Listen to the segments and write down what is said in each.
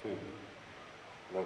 2, love.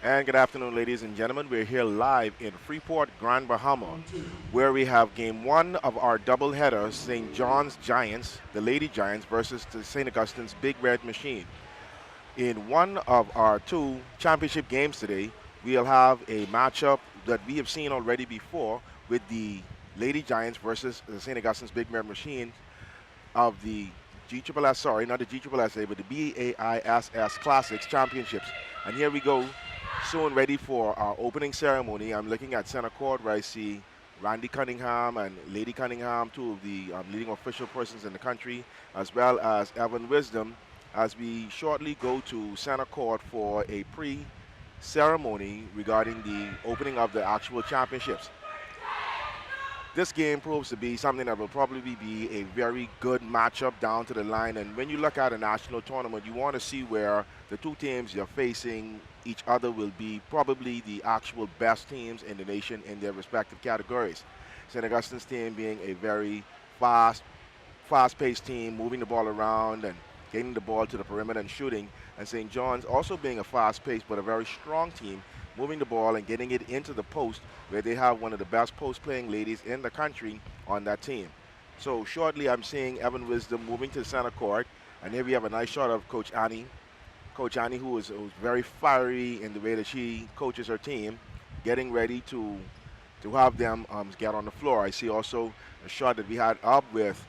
And good afternoon, ladies and gentlemen. We're here live in Freeport, Grand Bahama, where we have game one of our doubleheader, St. John's Giants, the Lady Giants, versus the St. Augustine's Big Red Machine. In one of our two championship games today, we'll have a matchup that we have seen already before with the Lady Giants versus the St. Augustine's Big Red Machine of the GSSS, sorry, not the GSSA, but the BAISS Classics Championships. And here we go, soon ready for our opening ceremony. I'm looking at center court where I see Randy Cunningham and Lady Cunningham, two of the leading official persons in the country, as well as Evan Wisdom, as we shortly go to center court for a pre-ceremony regarding the opening of the actual championships. This game proves to be something that will probably be a very good matchup down to the line. And when you look at a national tournament, you want to see where the two teams you're facing each other will be probably the actual best teams in the nation in their respective categories. St. Augustine's team being a very fast-paced team, moving the ball around and getting the ball to the perimeter and shooting. And St. John's also being a fast-paced but a very strong team, moving the ball and getting it into the post, where they have one of the best post-playing ladies in the country on that team. So shortly, I'm seeing Evan Wisdom moving to center court, and here we have a nice shot of Coach Annie. Coach Annie, who's very fiery in the way that she coaches her team, getting ready to have them get on the floor. I see also a shot that we had up with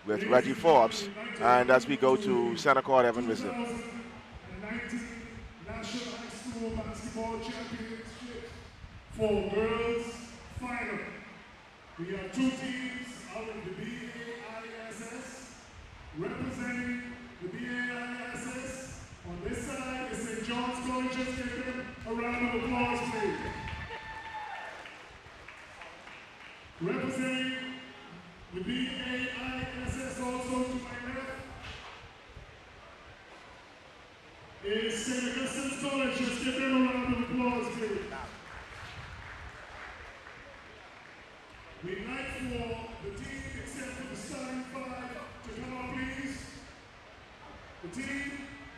Reggie Forbes, and as we go to center court, Evan Wisdom. 2019 National High School Basketball Championships for girls final. We have two teams out of the BAISS representing the BAISS. On this side is St. John's College. Just give them a round of applause, please. Representing the BAISS also to my left is St. Augustine's College. Just give them a round of applause, please. We'd like for the team, except for the starting five, to come up, please.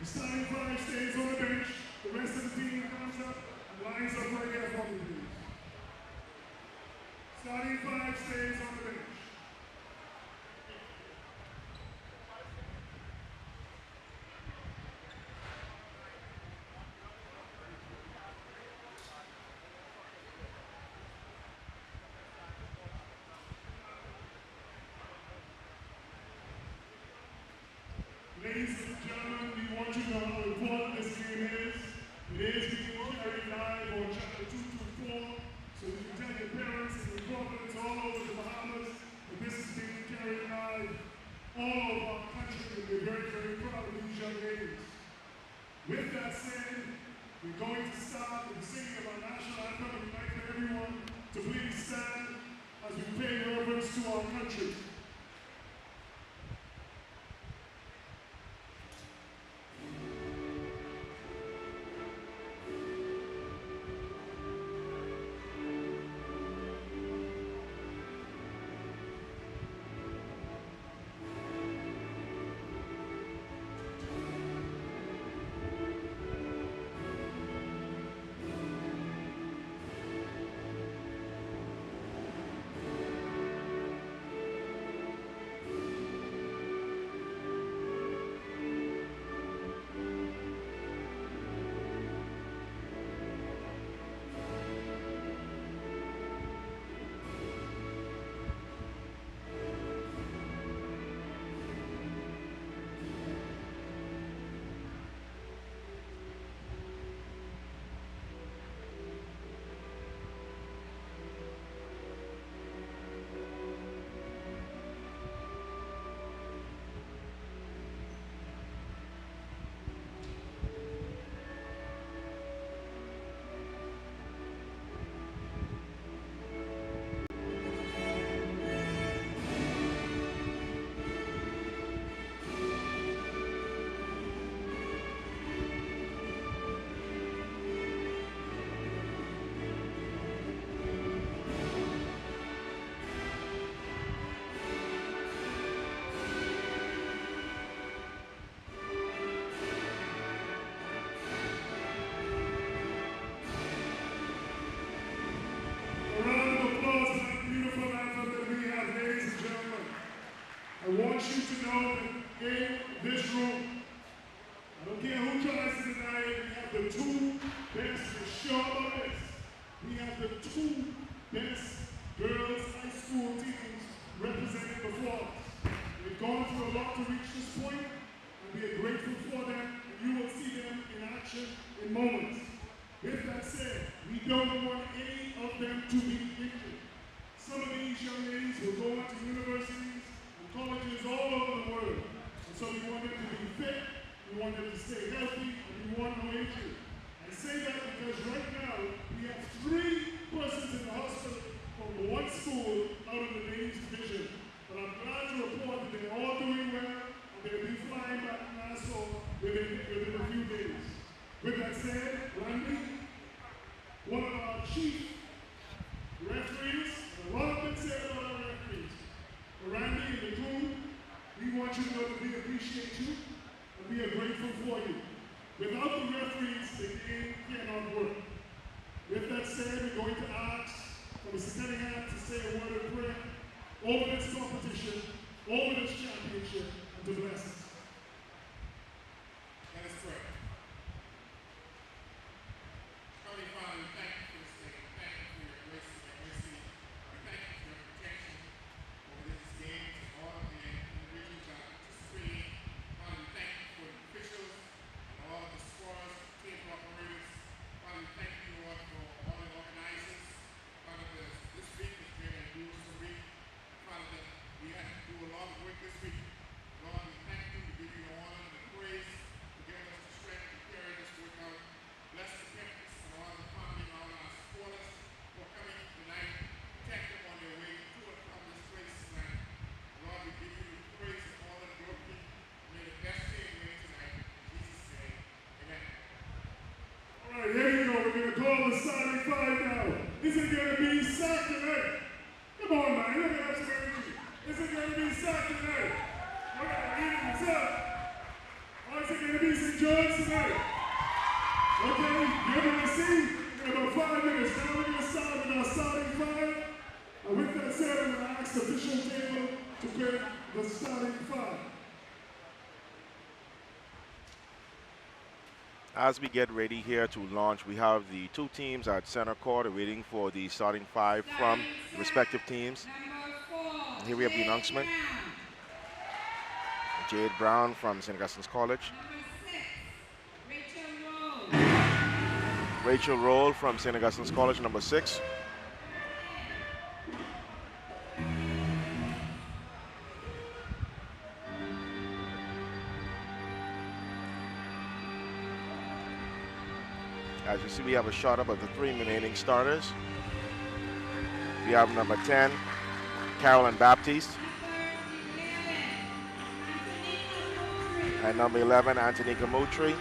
The starting five stays on the bench. The rest of the team comes up and lines up right there for me, please. Starting five stays on the bench. Ladies and gentlemen, we want you to know how important this game is. It is being carried live on channel 224, so you can tell your parents and your providence all over the Bahamas that this is being carried live all over our country, and we're very, very proud of these young ladies. With that said, we're going to start with the singing of our national anthem, and we'd like for everyone to please stand as we pay reverence to our country. A round of applause for that beautiful anthem that we have, ladies and gentlemen. I want you to know that in this room, I don't care who tries to deny it, we have the two best, for sure about this. We have the two best girls' high school teams represented before us. They've gone through a lot to reach this point, and we are grateful for them, and you will see them in action in moments. With that said, we don't want any of them to be injured. Some of these young ladies will go on to universities and colleges all over the world. And so we want them to be fit, we want them to stay healthy, and we want no injury. I say that because right now, we have 3 persons in the hospital from one school out of the ladies division. But I'm glad to report that they're all doing well, and they'll be flying back to Nassau within a few days. With that said, Randy, one of our chief referees, a lot of been said about our referees. But Randy and the crew, we want you to know that we appreciate you and we are grateful for you. Without the referees, the game cannot work. With that said, we're going to ask for Mr. Cunningham to say a word of prayer over this competition, over this championship, and to bless us. Let us pray. Heavenly Father, we thank you for this day. Thank you for your grace and your mercy. We thank you for your protection over this game and all of the individuals that are participating. Father, we thank you for the officials and all the scorers, team operators. Father, we thank you, Lord, for all the organizers. Father, this week has been a beautiful week. Father, that we had to do a lot of work this week. Lord, we thank you the starting five. As we get ready here to launch, we have the two teams at center court waiting for the starting five from the respective teams. And here we have the announcement. Jade Brown from St. Augustine's College. Rachel Roll from St. Augustine's College, number 6. As you see, we have a shot up of the 3 remaining starters. We have number 10, Carolyn Baptiste. And number 11, Antonika Mutri.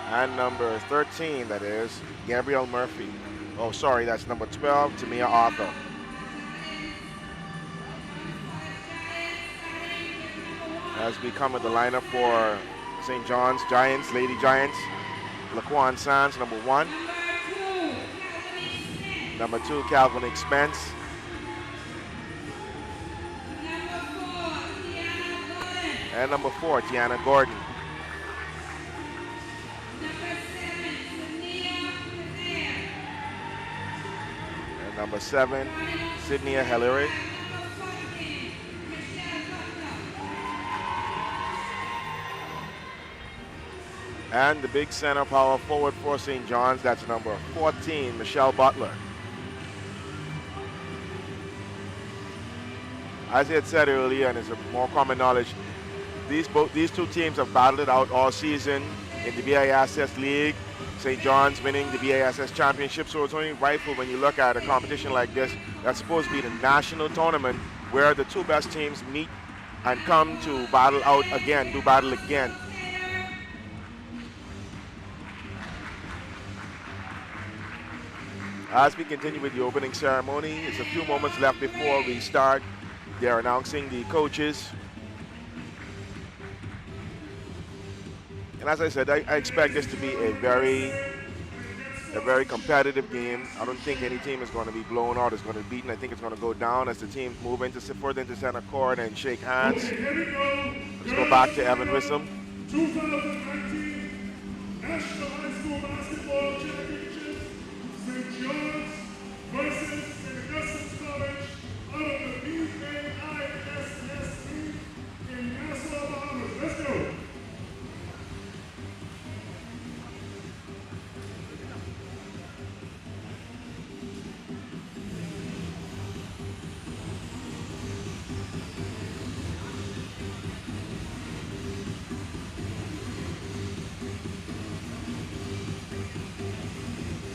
And number 13, that is Gabrielle Murphy. Oh, sorry, that's number 12, Tamia Arthur. As we come with the lineup for St. John's Giants, Lady Giants, Laquan Sands, number 1. Number 2, Calvin Expense. And number 4, Tiana Gordon. And number 7, Sydney Hillary. And the big center power forward for St. John's, that's number 14, Michelle Butler. As I had said earlier, and it's a more common knowledge, these two teams have battled it out all season in the BISS League. St. John's winning the BISS Championship, so it's only rightful when you look at a competition like this that's supposed to be the national tournament where the two best teams meet and come to battle out again, do battle again. As we continue with the opening ceremony, it's a few moments left before we start. They're announcing the coaches. And as I said, I expect this to be a very competitive game. I don't think any team is going to be blown out, is going to be beaten. I think it's going to go down as the teams move further into center court and shake hands. Let's go back to Evan Wissam. 2019 National High School Basketball Championship, St. John's versus St. Augustine's College out of the BAISS League in Nassau, Bahamas. Let's go.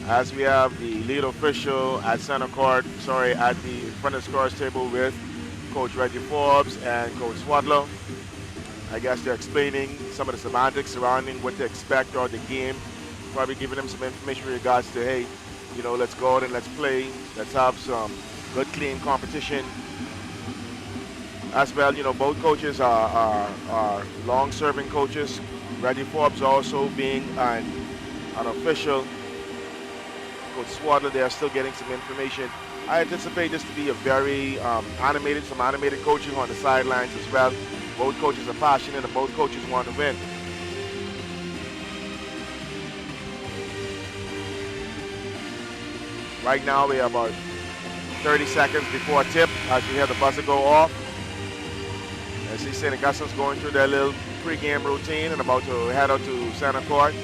As we have the lead official at center court, at the front of the scores table with Coach Reggie Forbes and Coach Swadlow. I guess they're explaining some of the semantics surrounding what to expect throughout the game. Probably giving them some information in regards to, hey, let's go out and let's play. Let's have some good, clean competition. As well, both coaches are long-serving coaches. Reggie Forbes also being an official. Coach Swadler, they are still getting some information. I anticipate this to be a very some animated coaching on the sidelines as well. Both coaches are passionate and both coaches want to win. Right now we have about 30 seconds before tip as we have the buzzer go off. As see St. Augustine's going through their little pre-game routine and about to head out to center court.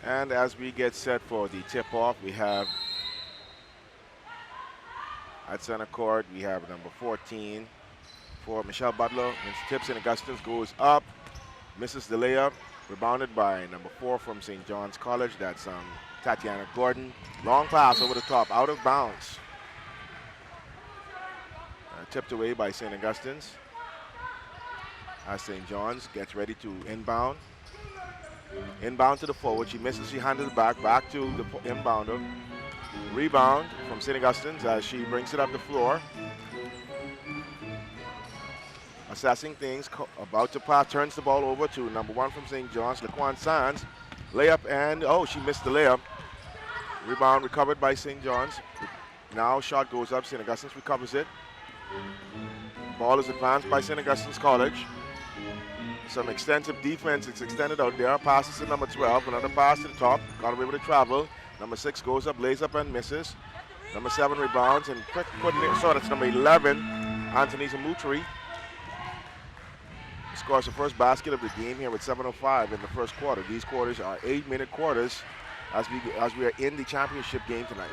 And as we get set for the tip-off, we have at center court, we have number 14 for Michelle Butler. And tips and Augustine goes up, misses the layup, rebounded by number 4 from St. John's College. That's Tatiana Gordon. Long pass over the top, out of bounds. Tipped away by St. Augustine's. As St. John's gets ready to inbound. Inbound to the forward. She misses. She handed it back to the inbounder. Rebound from St. Augustine's as she brings it up the floor. Assessing things. About to pass. Turns the ball over to number 1 from St. John's, Laquan Sands. Layup and, oh, she missed the layup. Rebound recovered by St. John's. Now shot goes up. St. Augustine's recovers it. Ball is advanced by St. Augustine's College. Some extensive defense. It's extended out there. Passes to number 12. Another pass to the top. Got away with the travel. Number 6 goes up, lays up and misses. Number 7 rebounds and quick putting it. So that's number 11, Anthony Zamutri. Scores the first basket of the game here with 7:05 in the first quarter. These quarters are 8-minute quarters as we are in the championship game tonight.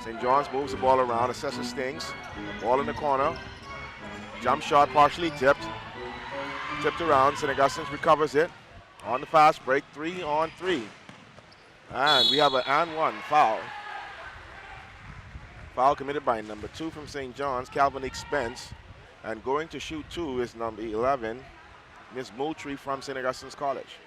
St. John's moves the ball around, assesses things. Ball in the corner. Jump shot partially tipped. Tipped around. St. Augustine's recovers it. On the fast break, 3-on-3. And we have an and 1 foul. Foul committed by number 2 from St. John's, Calvin Spence. And going to shoot 2 is number 11, Ms. Moultrie from St. Augustine's College.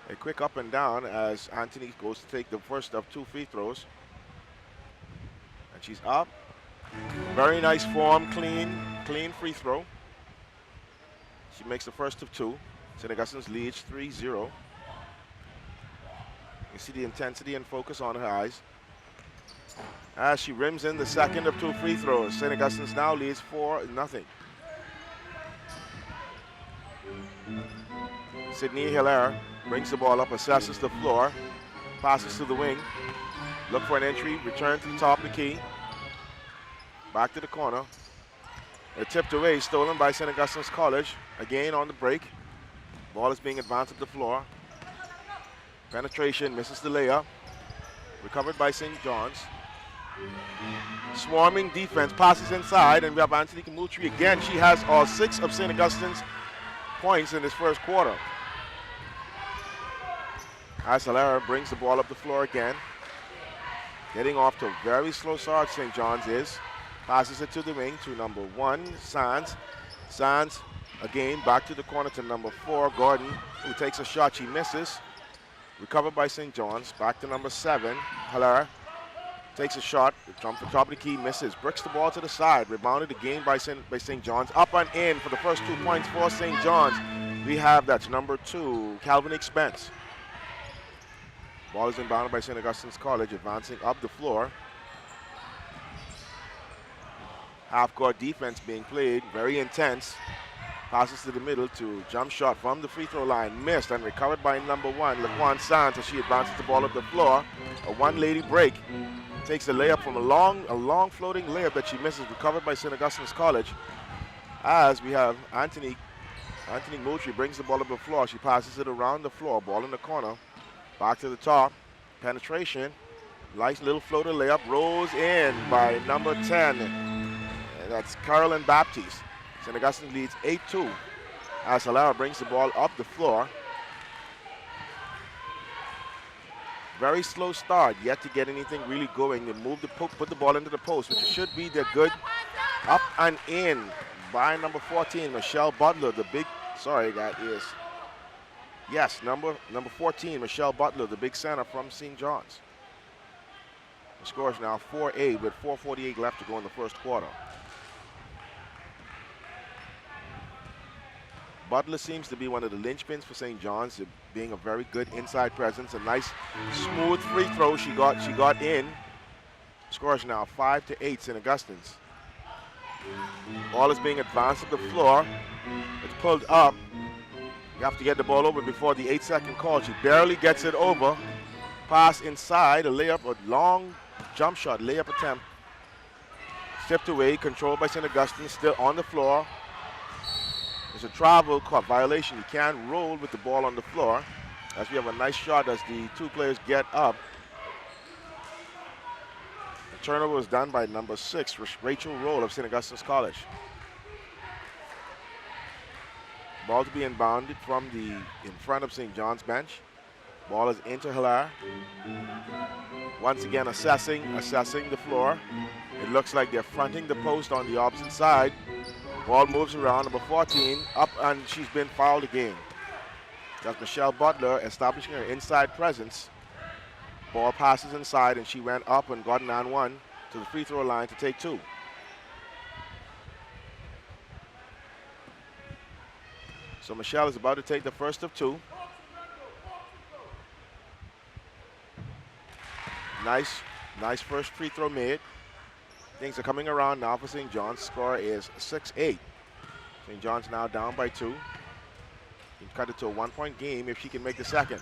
A quick up and down as Anthony goes to take the first of 2 free throws. And she's up. Very nice form, clean free throw. She makes the first of 2. St. Augustine's leads 3-0. You see the intensity and focus on her eyes. As she rims in the second of 2 free throws. St. Augustine's now leads 4-0. Sydney Hilaire brings the ball up, assesses the floor, passes to the wing. Look for an entry, return to the top of the key. Back to the corner. They're tipped away, stolen by St. Augustine's College. Again on the break. Ball is being advanced up the floor. Penetration, misses the layup. Recovered by St. John's. Swarming defense, passes inside, and we have Anthony Moultrie again. She has all 6 of St. Augustine's points in this first quarter. As Hilaire brings the ball up the floor again. Getting off to a very slow start, St. John's is. Passes it to the wing to number 1, Sands. Sands again back to the corner to number 4, Gordon, who takes a shot. She misses. Recovered by St. John's. Back to number 7, Hilaire. Takes a shot from the top of the key, misses. Bricks the ball to the side. Rebounded again by St. John's. Up and in for the first 2 points for St. John's. We have that's number 2, Calvin Spence. Ball is inbounded by St. Augustine's College, advancing up the floor. Half-court defense being played, very intense. Passes to the middle to jump shot from the free throw line, missed and recovered by number 1, Laquan Sands, as she advances the ball up the floor. A one-lady break. Takes a layup from a long floating layup that she misses, recovered by St. Augustine's College. As we have Anthony Moultrie brings the ball up the floor. She passes it around the floor, ball in the corner. Back to the top, penetration. Nice little floater layup, rolls in by number 10. And that's Carolyn Baptiste. St. Augustine leads 8-2 as Hilaire brings the ball up the floor. Very slow start, yet to get anything really going. They move the put the ball into the post, which should be their good. Up and in by number 14, Michelle Butler, the big, sorry, that is, yes, number 14, Michelle Butler, the big center from St. John's. The score is now 4-8 with 4:48 left to go in the first quarter. Butler seems to be one of the linchpins for St. John's, being a very good inside presence. A nice, smooth free throw she got in. Score is now 5-8 St. Augustine's. Ball is being advanced to the floor. It's pulled up. You have to get the ball over before the 8-second call. She barely gets it over. Pass inside, a layup, a long jump shot, layup attempt. Stepped away, controlled by St. Augustine, still on the floor. There's a travel violation. You can't roll with the ball on the floor. As we have a nice shot as the two players get up. The turnover was done by number 6, Rachel Roll of St. Augustine's College. Ball to be inbounded from in front of St. John's bench. Ball is into Hilaire. Once again assessing the floor. It looks like they're fronting the post on the opposite side. Ball moves around, number 14, up, and she's been fouled again. That's Michelle Butler establishing her inside presence. Ball passes inside, and she went up and got an and one to the free throw line to take 2. So Michelle is about to take the first of 2. Nice first free throw made. Things are coming around now for St. John's. Score is 6-8. St. John's now down by 2. Can cut it to a 1-point game if she can make the second.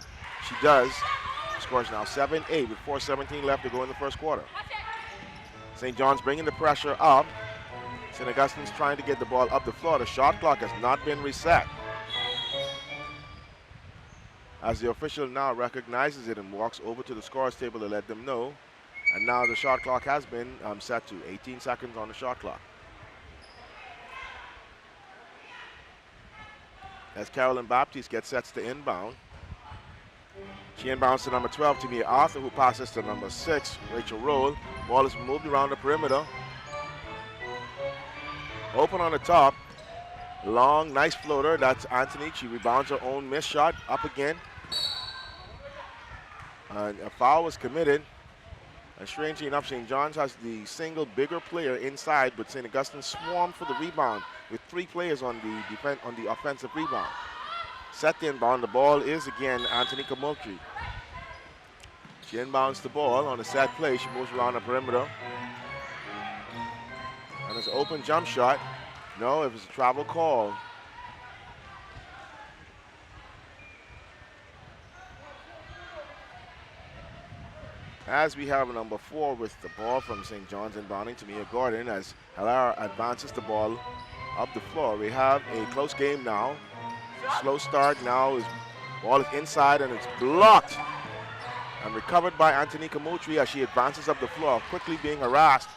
She does. Score is now 7-8 with 4:17 left to go in the first quarter. St. John's bringing the pressure up. St. Augustine's trying to get the ball up the floor. The shot clock has not been reset. As the official now recognizes it and walks over to the scorer's table to let them know. And now the shot clock has been set to 18 seconds on the shot clock. As Carolyn Baptiste gets sets to inbound. She inbounds to number 12, Tamia Arthur, who passes to number 6, Rachel Roll. Ball is moved around the perimeter. Open on the top. Long, nice floater. That's Anthony. She rebounds her own missed shot. Up again. And a foul was committed. And strangely enough, St. John's has the single bigger player inside, but St. Augustine swarmed for the rebound with 3 players on the offensive rebound. Set the inbound. The ball is again Antonika Moultrie. She inbounds the ball on a set play. She moves around the perimeter. And it's an open jump shot. No, it was a travel call. As we have number 4 with the ball from St. John's inbounding to Mia Gordon as Hilara advances the ball up the floor. We have a close game now. Slow start now. Ball is inside and it's blocked. And recovered by Antonika Moultrie as she advances up the floor, quickly being harassed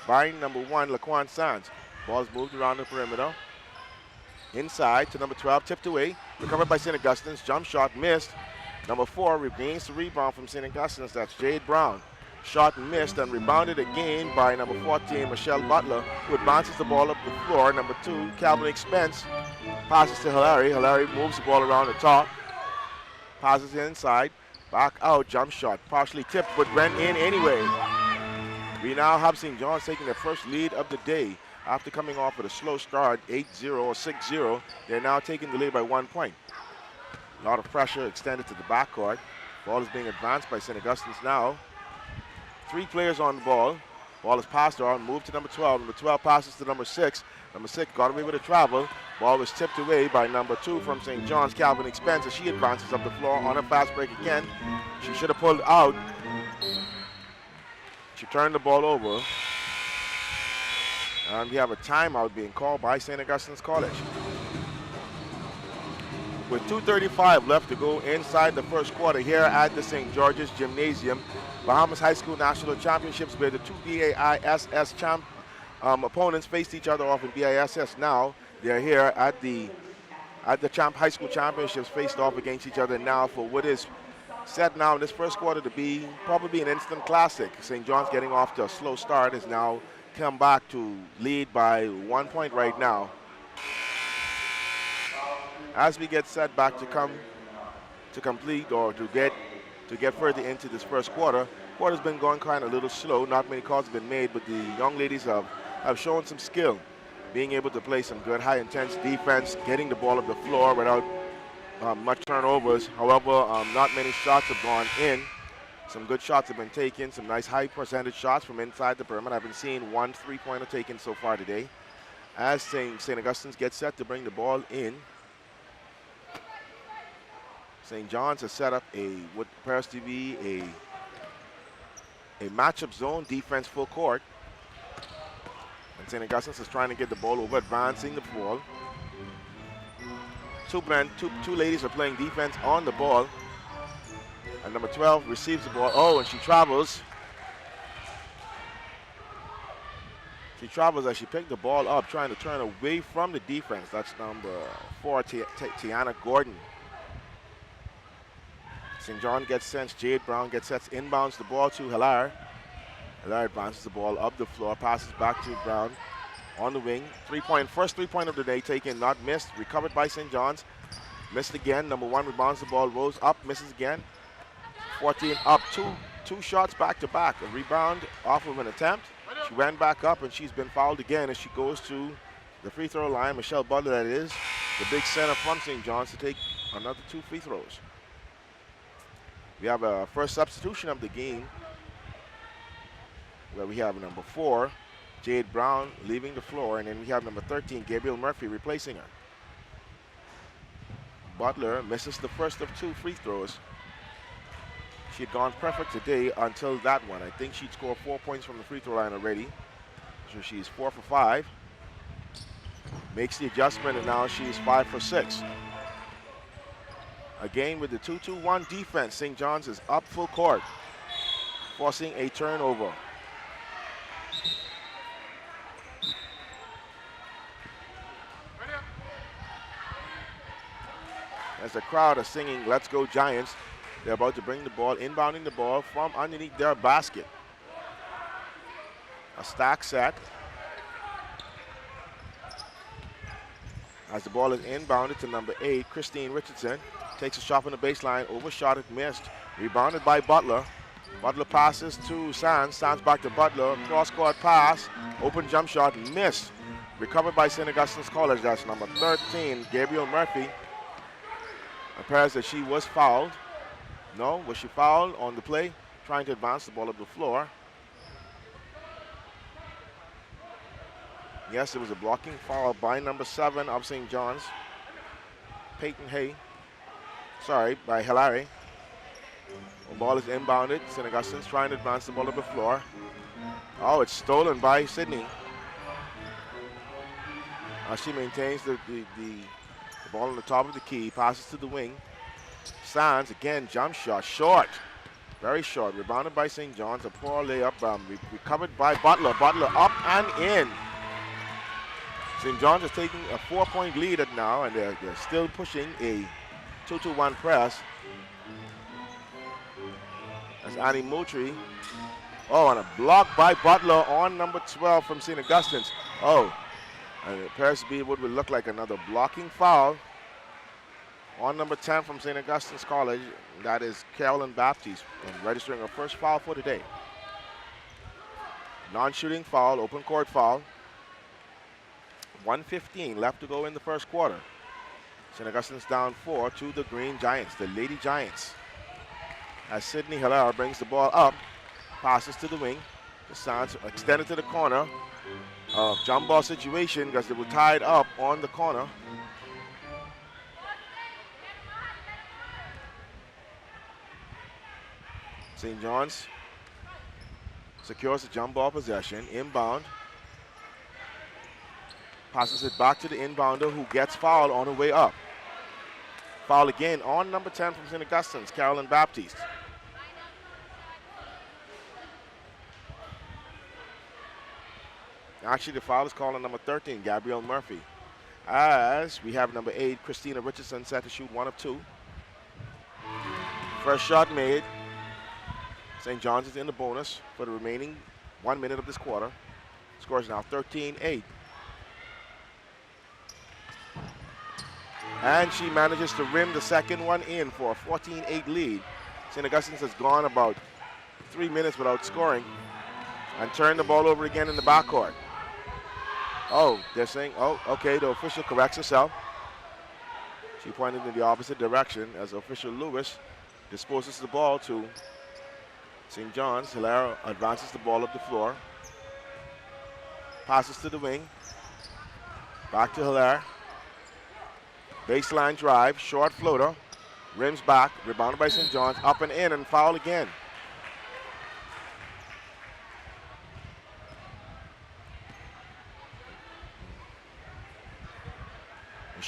by number 1, Laquan Sands. Ball is moved around the perimeter. Inside to number 12, tipped away. Recovered by St. Augustine's. Jump shot missed. Number 4 regains the rebound from St. Augustine's. That's Jade Brown. Shot missed and rebounded again by number 14, Michelle Butler, who advances the ball up the floor. Number 2, Calvin Expense, passes to Hilary. Hilary moves the ball around the top. Passes inside. Back out. Jump shot. Partially tipped, but went in anyway. We now have St. John's taking their first lead of the day. After coming off with a slow start, 8-0 or 6-0, they're now taking the lead by 1 point. A lot of pressure extended to the backcourt. Ball is being advanced by St. Augustine's now. 3 players on the ball. Ball is passed on, moved to number 12. Number 12 passes to number 6. Number 6 got away with a travel. Ball was tipped away by number 2 from St. John's, Calvin Expense, as she advances up the floor on a fast break again. She should have pulled out. She turned the ball over. And we have a timeout being called by St. Augustine's College. With 2:35 left to go inside the first quarter here at the St. George's Gymnasium, Bahamas High School National Championships, where the 2 BAISS opponents faced each other off in BISS. Now they're here at the High School Championships, faced off against each other now for what is set now in this first quarter to be probably an instant classic. St. John's getting off to a slow start has now come back to lead by 1 point right now. As we get set back to complete or to get further into this first quarter, quarter's been going kind of a little slow. Not many calls have been made, but the young ladies have shown some skill, being able to play some good high intense defense, getting the ball up the floor without much turnovers. However, not many shots have gone in. Some good shots have been taken, some nice high percentage shots from inside the perimeter. I've been seeing 1 3-pointer taken so far today. As St. Augustine's gets set to bring the ball in, St. John's has set up what appears to be a matchup zone defense full court. And St. Augustine's is trying to get the ball over, advancing the ball. Two ladies are playing defense on the ball. And number 12 receives the ball. Oh, and she travels. She travels as she picked the ball up, trying to turn away from the defense. That's number 4, Tiana Gordon. St. John gets sent. Jade Brown gets set, inbounds the ball to Hilaire. Hilaire advances the ball up the floor, passes back to Brown on the wing. First three-point of the day taken, not missed. Recovered by St. John's. Missed again. Number 1 rebounds the ball, rolls up, misses again. 14 up, two shots back to back. A rebound off of an attempt. She ran back up and she's been fouled again as she goes to the free throw line. Michelle Butler, that is, the big center from St. John's, to take another 2 free throws. We have a first substitution of the game where we have number 4, Jade Brown, leaving the floor, and then we have number 13, Gabriel Murphy, replacing her. Butler misses the first of 2 free throws. She had gone perfect today until that one. I think she'd scored 4 points from the free throw line already. So she's 4 for 5. Makes the adjustment, and now she's 5 for 6. Again with the 2-2-1 defense, St. John's is up full court, forcing a turnover. As the crowd are singing, "Let's go Giants," they're about to bring the ball, inbounding the ball from underneath their basket. A stack set. As the ball is inbounded to number 8, Christine Richardson. Takes a shot from the baseline, overshot it, missed. Rebounded by Butler. Butler passes to Sands. Sands back to Butler. Cross-court pass. Open jump shot, missed. Recovered by St. Augustine's College. That's number 13, Gabriel Murphy. Appears that she was fouled. No, was she fouled on the play? Trying to advance the ball up the floor. Yes, it was a blocking foul by number 7 of St. John's, Peyton Hay. Sorry, by Hilaire. The ball is inbounded. St. Augustine's trying to advance the ball up the floor. Oh, it's stolen by Sydney. She maintains the ball on the top of the key, passes to the wing. Sands, again, jump shot, short. Very short, rebounded by St. John's. A poor layup, recovered by Butler. Butler up and in. St. John's is taking a 4-point lead at now, and they're still pushing a 2-2-1 press. That's Annie Moultrie. Oh, and a block by Butler on number 12 from St. Augustine's. Oh, and it appears to be what would look like another blocking foul on number 10 from St. Augustine's College. That is Carolyn Baptiste, registering her first foul for today. Non-shooting foul, open court foul. 1:15 left to go in the first quarter. St. Augustine's down 4 to the Green Giants, the Lady Giants. As Sydney Hilaire brings the ball up, passes to the wing. The Sands extended to the corner. Jump ball situation because they were tied up on the corner. St. John's secures the jump ball possession, inbound. Passes it back to the inbounder who gets fouled on the way up. Foul again on number 10 from St. Augustine's, Carolyn Baptiste. Actually, the foul is called on number 13, Gabrielle Murphy. As we have number 8, Christina Richardson, set to shoot 1 of 2. First shot made. St. John's is in the bonus for the remaining 1 minute of this quarter. Score is now 13-8. And she manages to rim the second one in for a 14-8 lead. St. Augustine's has gone about 3 minutes without scoring and turned the ball over again in the backcourt. Oh, they're saying, oh, okay, the official corrects herself. She pointed in the opposite direction as official Lewis disposes the ball to St. John's. Hilaire advances the ball up the floor. Passes to the wing. Back to Hilaire. Baseline drive, short floater. Rims back, rebounded by St. John's. Up and in and foul again.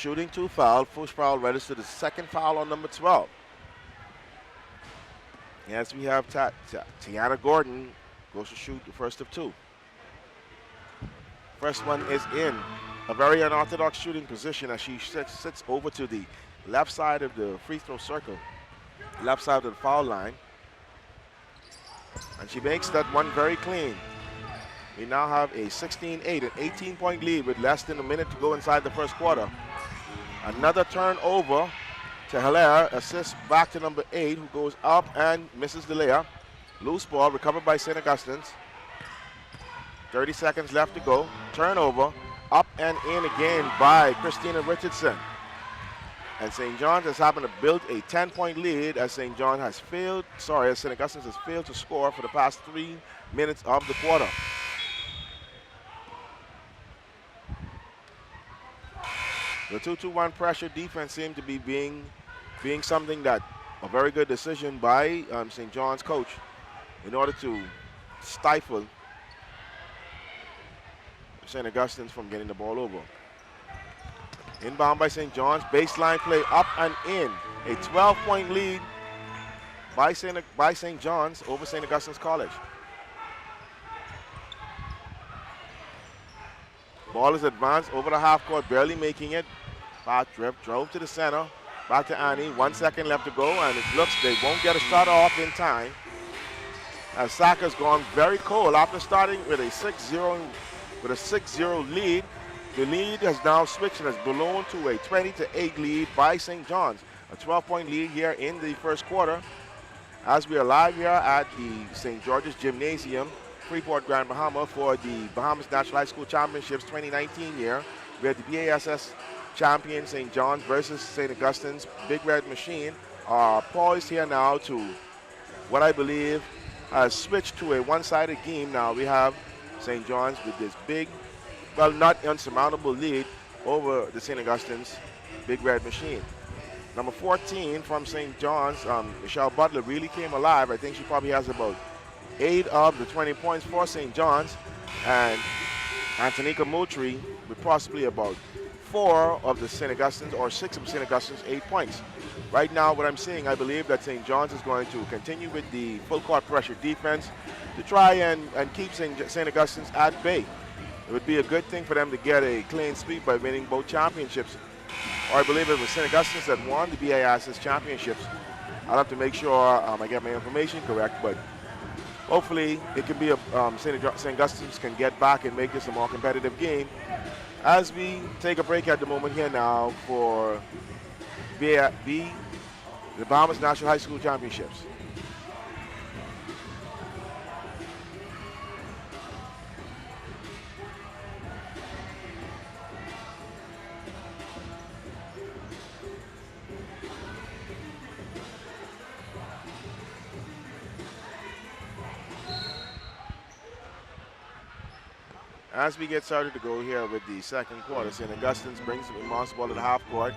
shooting 2 foul. First foul registered, the second foul on number 12. As we have Tiana Gordon goes to shoot the first of 2. First one is in. A very unorthodox shooting position as she sits over to the left side of the free throw circle, left side of the foul line. And she makes that one very clean. We now have a 16-8, an 18-point lead with less than a minute to go inside the first quarter. Another turnover to Hilaire, assist back to number 8, who goes up and misses the layup. Loose ball recovered by St. Augustine's. 30 seconds left to go. Turnover, up and in again by Christina Richardson. And St. John's has happened to build a 10-point lead as St. Augustine's has failed to score for the past 3 minutes of the quarter. The 2-2-1 pressure defense seemed to be being something that a very good decision by St. John's coach in order to stifle St. Augustine's from getting the ball over. Inbound by St. John's, baseline play up and in. A 12-point lead by St. John's over St. Augustine's College. Ball is advanced over the half court, barely making it. Back drove to the center. Back to Annie. 1 second left to go, and it looks they won't get a shot off in time. As SAC has gone very cold after starting with a 6-0 lead. The lead has now switched and has ballooned to a 20-8 lead by St. John's. A 12-point lead here in the first quarter. As we are live here at the St. George's Gymnasium, Freeport, Grand Bahama, for the Bahamas National High School Championships 2019 year. We have the BASS champion St. John's versus St. Augustine's Big Red Machine are poised here now to what I believe has switched to a one-sided game. Now we have St. John's with this big, well, not insurmountable lead over the St. Augustine's Big Red Machine. Number 14 from St. John's, Michelle Butler, really came alive. I think she probably has about 8 of the 20 points for St. John's, and Antonika Moutry with possibly about 4 of the St. Augustine's or 6 of St. Augustine's 8 points. Right now, what I'm seeing, I believe that St. John's is going to continue with the full court pressure defense to try and keep St. Augustine's at bay. It would be a good thing for them to get a clean sweep by winning both championships. Or I believe it was St. Augustine's that won the BASS championships. I'll have to make sure I get my information correct, but hopefully it can be St. Augustine's can get back and make this a more competitive game. As we take a break at the moment here now for the Bahamas National High School Championships. As we get started to go here with the second quarter, St. Augustine's brings the monster ball to the half court.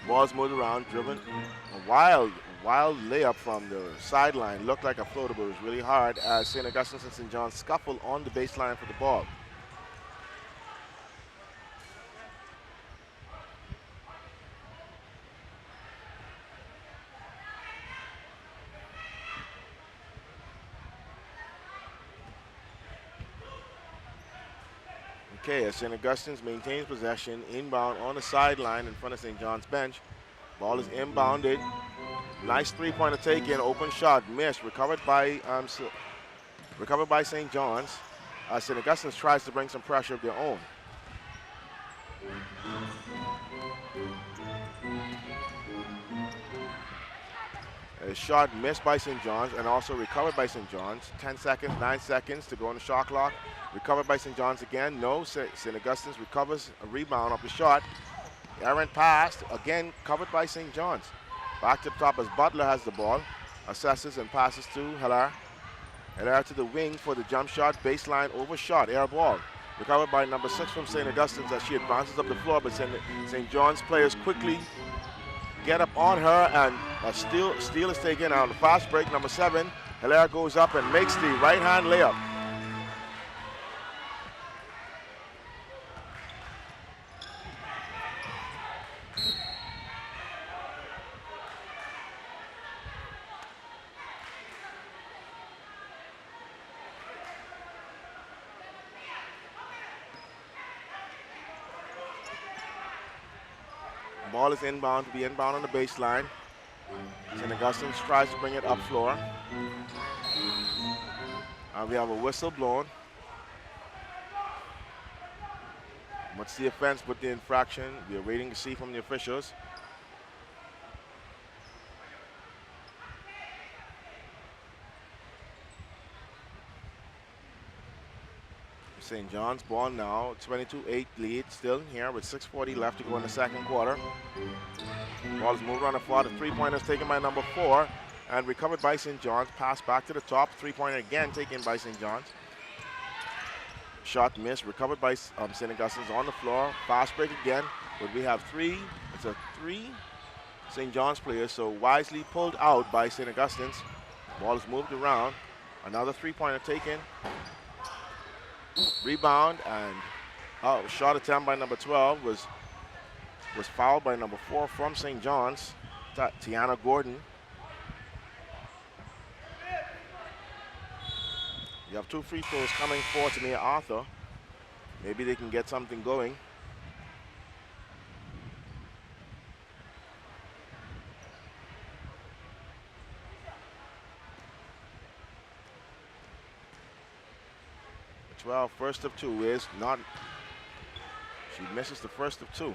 Ball's moved around, driven. A wild layup from the sideline. Looked like a floater, but it was really hard as St. Augustine's and St. John's scuffle on the baseline for the ball. Okay, as St. Augustine's maintains possession, inbound on the sideline in front of St. John's bench. Ball is inbounded. Nice three-pointer taken, open shot, missed, recovered by St. John's. St. Augustine's tries to bring some pressure of their own. A shot missed by St. John's and also recovered by St. John's. 10 seconds, 9 seconds to go on the shot clock. Recovered by St. John's again. No, St. Augustine's recovers a rebound off the shot. Errant pass, again covered by St. John's. Back to the top as Butler has the ball. Assesses and passes to Hilaire. Hilaire to the wing for the jump shot. Baseline overshot, air ball. Recovered by number 6 from St. Augustine's as she advances up the floor, but St. John's players quickly get up on her, and a steal is taken out. The fast break, number 7. Hilaire goes up and makes the right-hand layup. Ball is inbound to be inbound on the baseline. St. Augustine's tries to bring it up floor. We have a whistle blown. What's the offense but the infraction? We are waiting to see from the officials. St. John's ball now, 22-8 lead, still here with 6:40 left to go in the second quarter. Ball is moved around the floor. The three-pointers taken by number 4 and recovered by St. John's. Pass back to the top. Three-pointer again taken by St. John's. Shot missed, recovered by St. Augustine's on the floor. Fast break again, but we have three. It's a 3 St. John's players, so wisely pulled out by St. Augustine's. Ball is moved around. Another three-pointer taken. Rebound and shot attempt by number 12 was fouled by number 4 from St. John's, Tiana Gordon. You have 2 free throws coming for Tamia Arthur. Maybe they can get something going. The 12, first of 2 is not. She misses the first of 2.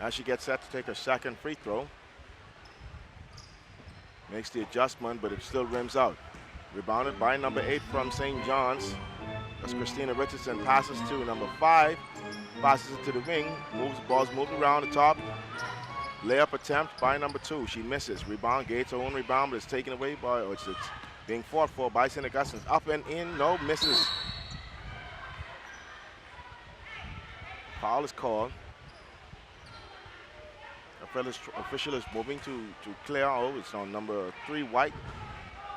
As she gets set to take her second free throw. Makes the adjustment, but it still rims out. Rebounded by number 8 from St. John's. As Christina Richardson passes to number 5. Passes it to the wing. Ball's moved around the top. Layup attempt by number 2. She misses. Rebound, Gates her own rebound, but it's taken away by, it's being fought for by St. Augustine's. Up and in, no, misses. Foul is called. Official is moving to clear out. It's on number 3 White.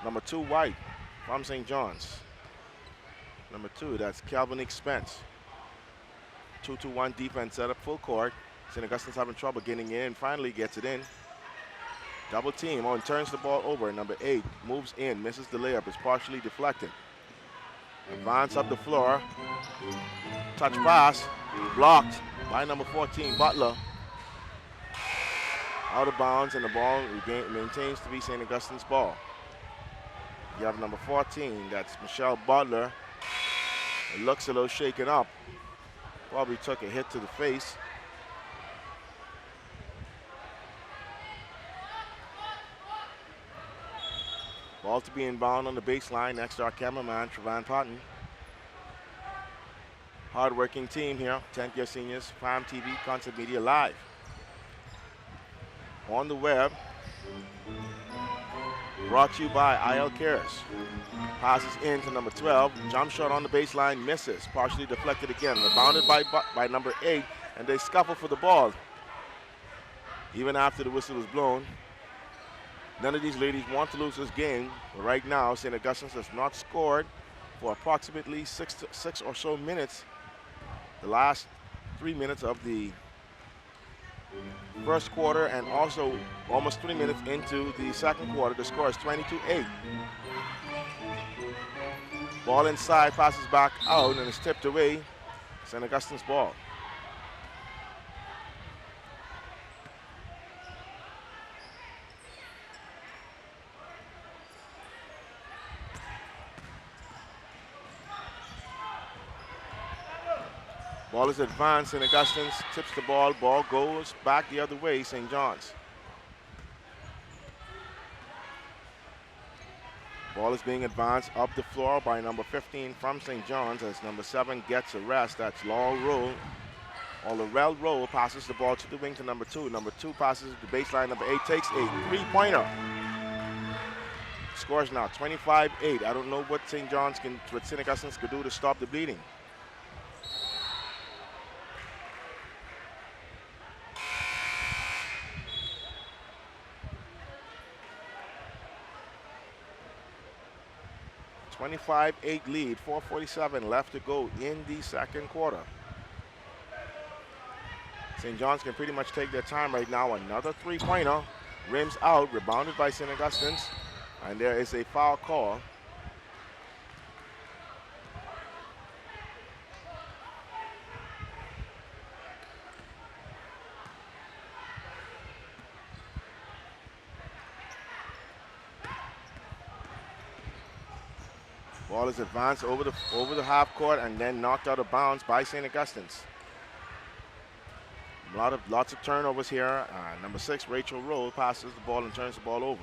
Number 2 White from St. John's. Number 2, that's Calvinique Spence. 2-2-1 defense set up full court. St. Augustine's having trouble getting in. Finally gets it in. Double team. And turns the ball over. Number 8 moves in. Misses the layup. It's partially deflected. Advance up the floor. Touch pass. Blocked by number 14, Butler. Out of bounds, and the ball maintains to be St. Augustine's ball. You have number 14, that's Michelle Butler. It looks a little shaken up. Probably took a hit to the face. Ball to be inbound on the baseline next to our cameraman, Trevan Patton. Hard-working team here, 10th year seniors, Prime TV, Concert Media Live. On the web, brought to you by IL Cares. Passes in to number 12. Jump shot on the baseline, misses. Partially deflected again. Rebounded by number 8, and they scuffle for the ball. Even after the whistle was blown. None of these ladies want to lose this game. But right now, St. Augustine's has not scored for approximately 6 or so minutes. The last 3 minutes of the first quarter, and also almost 3 minutes into the second quarter. The score is 22-8. Ball inside, passes back out, and is tipped away. St. Augustine's ball. Ball is advanced. St. Augustine's tips the ball. Ball goes back the other way, St. John's. Ball is being advanced up the floor by number 15 from St. John's as number 7 gets a rest. That's Laurel Roll. Laurel Roll passes the ball to the wing to number 2. Number 2 passes the baseline. Number 8 takes a three-pointer. Scores now 25-8. I don't know what St. Augustine's could do to stop the bleeding. (25-8) lead, 4:47 left to go in the second quarter. St. John's can pretty much take their time right now. Another three-pointer, rims out, rebounded by St. Augustine's, and there is a foul call. Ball is advanced over the half court and then knocked out of bounds by St. Augustine's. Lots of turnovers here. Number 6, Rachel Rowe, passes the ball and turns the ball over.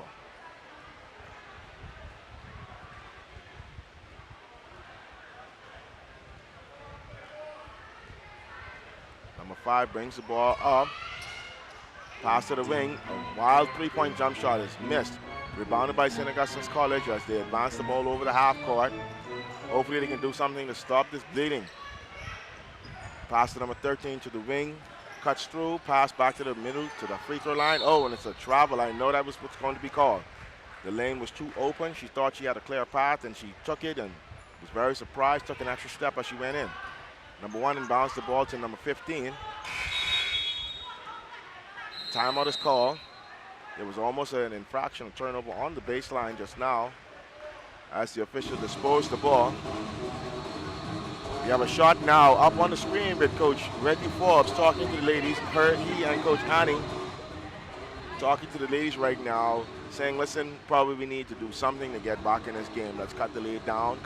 Number 5 brings the ball up. Pass to the wing. A wild three-point jump shot is missed. Rebounded by St. Augustine's College as they advance the ball over the half court. Hopefully they can do something to stop this bleeding. Pass to number 13 to the wing. Cuts through. Pass back to the middle to the free throw line. Oh, and it's a travel. I know that was what's going to be called. The lane was too open. She thought she had a clear path and she took it and was very surprised. Took an extra step as she went in. Number 1 inbounds the ball to number 15. Timeout is called. There was almost an infraction, a turnover on the baseline just now as the official disposed the ball. We have a shot now up on the screen with Coach Reggie Forbes talking to the ladies. He and Coach Annie talking to the ladies right now, saying, listen, probably we need to do something to get back in this game. Let's cut the lead down,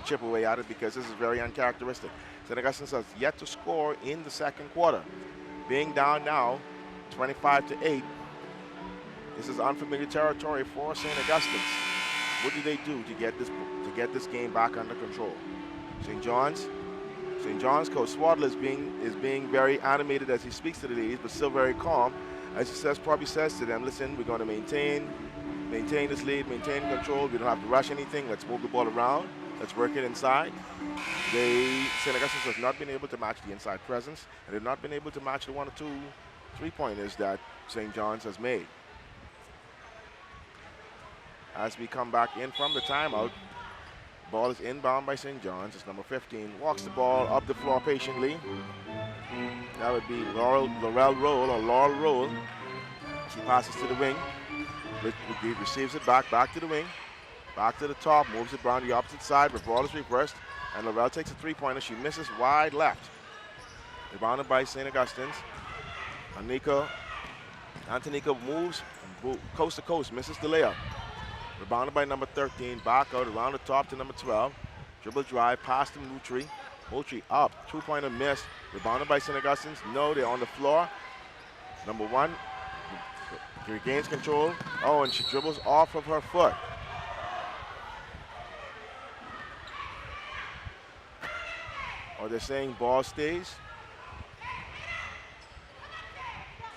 chip away at it because this is very uncharacteristic. St. Augustine's has yet to score in the second quarter. Being down now 25-8. This is unfamiliar territory for St. Augustine's. What do they do to get this game back under control? St. John's Coach Swaddle is being very animated as he speaks to the ladies, but still very calm. As he probably says to them, listen, we're going to maintain this lead, maintain control. We don't have to rush anything. Let's move the ball around. Let's work it inside. St. Augustine's has not been able to match the inside presence, and they've not been able to match the 1 or 2 three-pointers that St. John's has made. As we come back in from the timeout, ball is inbound by St. John's. It's number 15. Walks the ball up the floor patiently. That would be Laurel Roll. She passes to the wing. Receives it back to the wing. Back to the top, moves it around the opposite side. The ball is reversed, and Laurel takes a three-pointer. She misses wide left. Rebounded by St. Augustine's. Antonika moves coast to coast, misses the layup. Rebounded by number 13, back out around the top to number 12. Dribble drive, pass to Moultrie. Moultrie up, two-pointer miss. Rebounded by St. Augustine's. No, they're on the floor. Number 1 regains control. Oh, and she dribbles off of her foot. Or they're saying ball stays.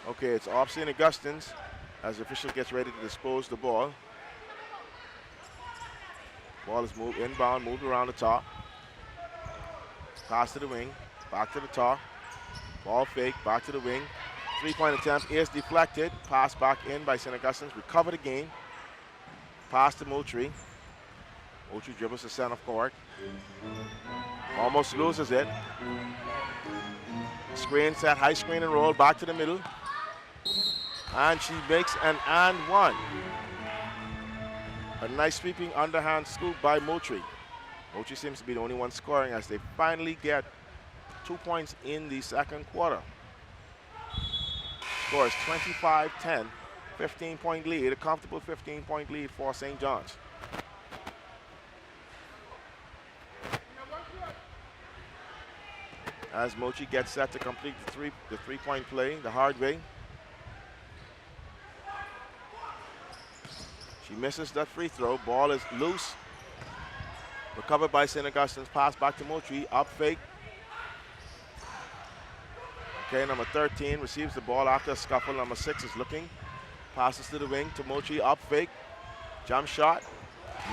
Okay, it's off St. Augustine's as the official gets ready to dispose the ball. Ball is moved inbound, moved around the top. Pass to the wing, back to the top. Ball fake, back to the wing. Three-point attempt is deflected. Pass back in by St. Augustine's. Recover the game. Pass to Moultrie. Moultrie dribbles to center court. Almost loses it. Screen set, high screen and roll, back to the middle. And she makes an and one. A nice sweeping underhand scoop by Moultrie. Moultrie seems to be the only one scoring as they finally get 2 points in the second quarter. Score is 25-10, 15-point lead, a comfortable 15-point lead for St. John's. As Moultrie gets set to complete the three-point play the hard way. She misses that free throw. Ball is loose. Recovered by St. Augustine's. Pass back to Moultrie. Up fake. Okay, number 13 receives the ball after a scuffle. Number 6 is looking. Passes to the wing to Moultrie. Up fake. Jump shot.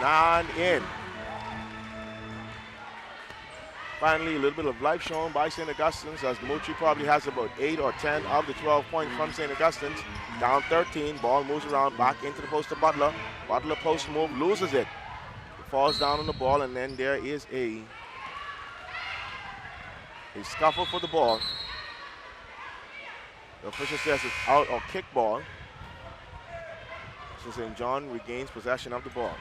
And in. Finally, a little bit of life shown by St. Augustine's as Moultrie probably has about 8 or 10 of the 12 points from St. Augustine's. Down 13, ball moves around back into the post to Butler. Butler post move, loses it. Falls down on the ball, and then there is a scuffle for the ball. The official says it's out or kick ball. So St. John regains possession of the ball.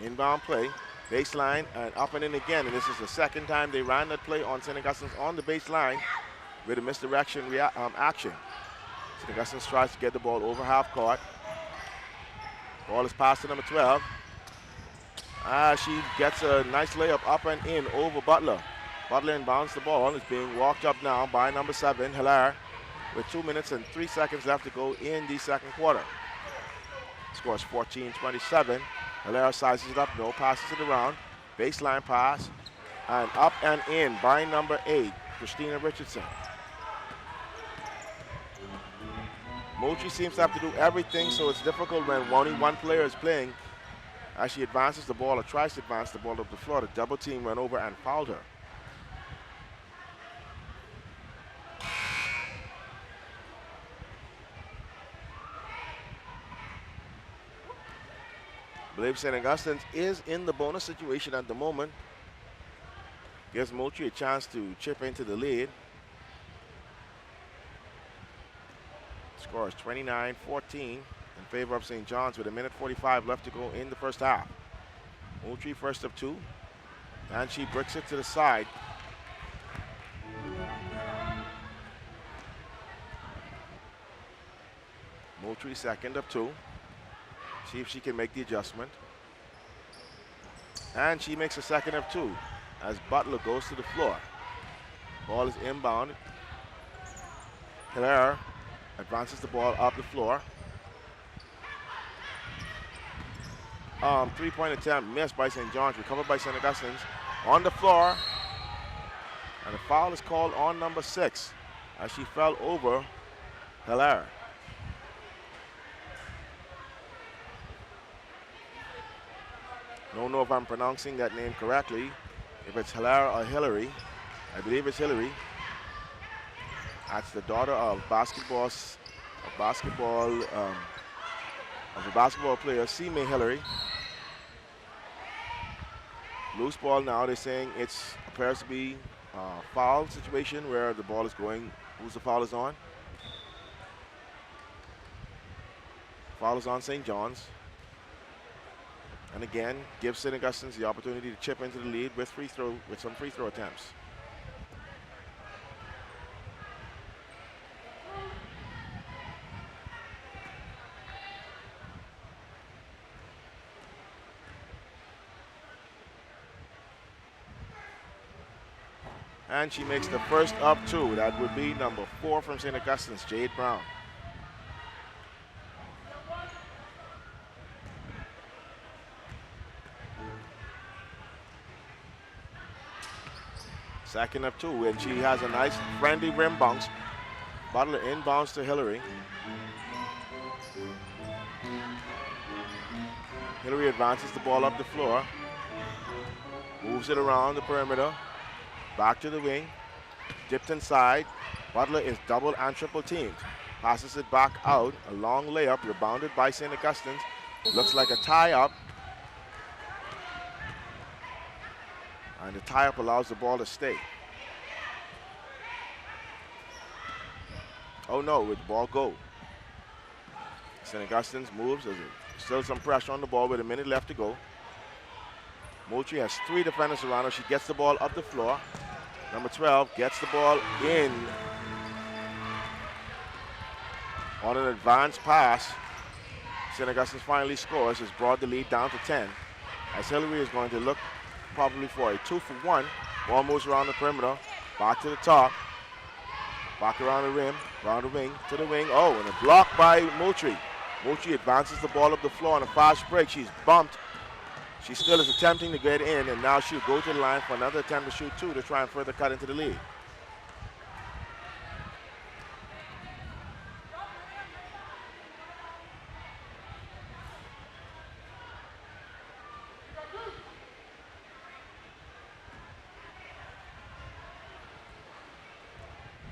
Inbound play. Baseline and up and in again. And this is the second time they ran that play on St. Augustine's on the baseline with a misdirection action. St. Augustine's tries to get the ball over half court. Ball is passed to number 12. She gets a nice layup up and in over Butler. Butler inbounds the ball. It's being walked up now by number 7, Hilaire, with 2 minutes and 3 seconds left to go in the second quarter. Scores 14-27. Hilaire sizes it up, no, passes it around. Baseline pass, and up and in by number 8, Christina Richardson. Moultrie seems to have to do everything, so it's difficult when only one player is playing. As she advances the ball or tries to advance the ball up the floor, the double team ran over and fouled her. I believe St. Augustine's is in the bonus situation at the moment. Gives Moultrie a chance to chip into the lead. Score is 29-14 in favor of St. John's with 1:45 left to go in the first half. Moultrie first of 2, and she bricks it to the side. Moultrie second of 2. See if she can make the adjustment. And she makes a second of 2 as Butler goes to the floor. Ball is inbound. Hilaire advances the ball up the floor. Three-point attempt missed by St. John's, recovered by St. Augustine's. On the floor, and a foul is called on number 6 as she fell over Hilaire. Don't know if I'm pronouncing that name correctly, if it's Hilaire or Hillary. I believe it's Hillary. That's the daughter of a basketball player, C.May Hillary. Loose ball now. They're saying it appears to be a foul situation where the ball is going. Who's the foul is on? Foul is on St. John's. And again, gives St. Augustine's the opportunity to chip into the lead with some free throw attempts. And she makes the first of 2. That would be number 4 from St. Augustine's, Jade Brown. Second of 2, and she has a nice friendly rim bounce. Butler inbounds to Hillary. Hillary advances the ball up the floor. Moves it around the perimeter. Back to the wing. Dipped inside. Butler is double and triple teamed. Passes it back out. A long layup rebounded by St. Augustine's. Looks like a tie-up. And the tie-up allows the ball to stay. Oh no, with the ball go. St. Augustine's moves. There's still some pressure on the ball with a minute left to go. Moultrie has 3 defenders around her. She gets the ball up the floor. Number 12 gets the ball in on an advanced pass. St. Augustine's finally scores. Has brought the lead down to 10. As Hillary is going to look probably for a 2-for-1. Ball moves around the perimeter. Back to the top. Back around the rim. Around the wing. To the wing. Oh, and a block by Moultrie. Moultrie advances the ball up the floor on a fast break. She's bumped. She still is attempting to get in, and now she'll go to the line for another attempt to shoot 2 to try and further cut into the lead.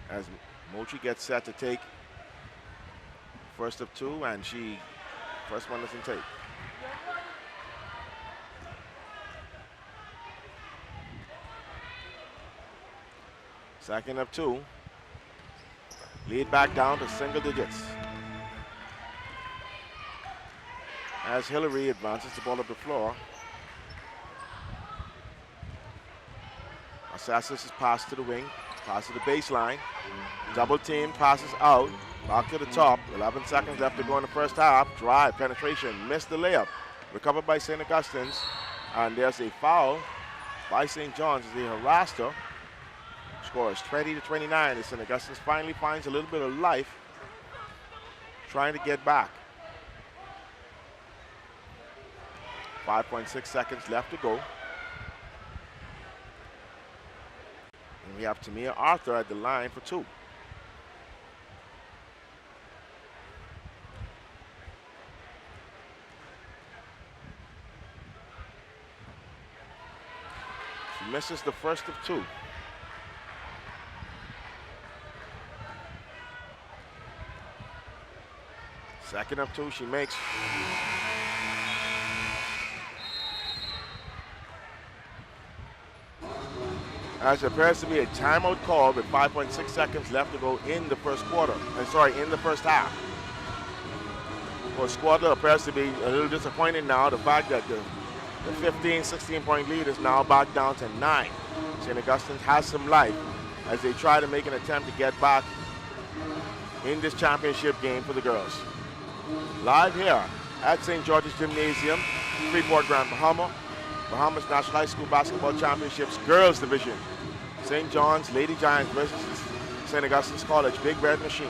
As Moultrie gets set to take first of 2, and first one doesn't take. Second of 2. Lead back down to single digits. As Hillary advances the ball up the floor. Assesses his pass to the wing, pass to the baseline. Double team, passes out, back to the top. 11 seconds left to go in the first half. Drive, penetration, missed the layup. Recovered by St. Augustine's. And there's a foul by St. John's as they harassed her. Scores 20-29 as St. Augustine's finally finds a little bit of life trying to get back. 5.6 seconds left to go. And we have Tamia Arthur at the line for two. She misses the first of two. Second of two she makes. As it appears to be a timeout call with 5.6 seconds left to go in the first quarter. In the first half. For Squadler appears to be a little disappointed now. The fact that the 15, 16-point lead is now back down to 9. St. Augustine has some life as they try to make an attempt to get back in this championship game for the girls. Live here at St. George's Gymnasium, Freeport, Grand Bahama, Bahamas National High School Basketball Championships Girls Division. St. John's Lady Giants versus St. Augustine's College Big Red Machine.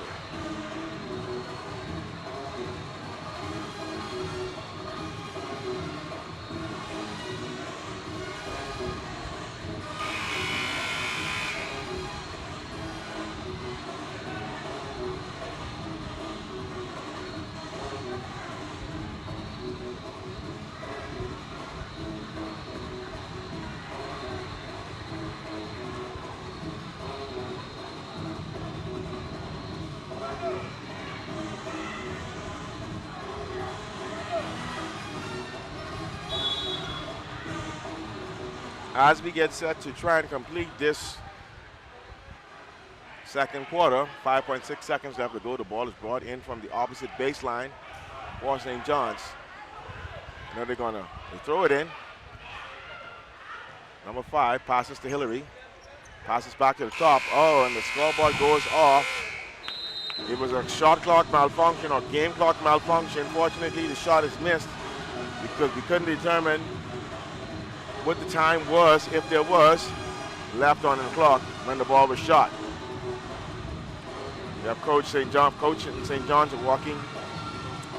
As we get set to try and complete this second quarter, 5.6 seconds left to go. The ball is brought in from the opposite baseline for St. John's. Now they throw it in. Number 5 passes to Hillary. Passes back to the top. Oh, and the scoreboard goes off. It was a shot clock malfunction or game clock malfunction. Fortunately, the shot is missed because we couldn't determine what the time was, if there was, left on the clock when the ball was shot. We have Coach St. John's are walking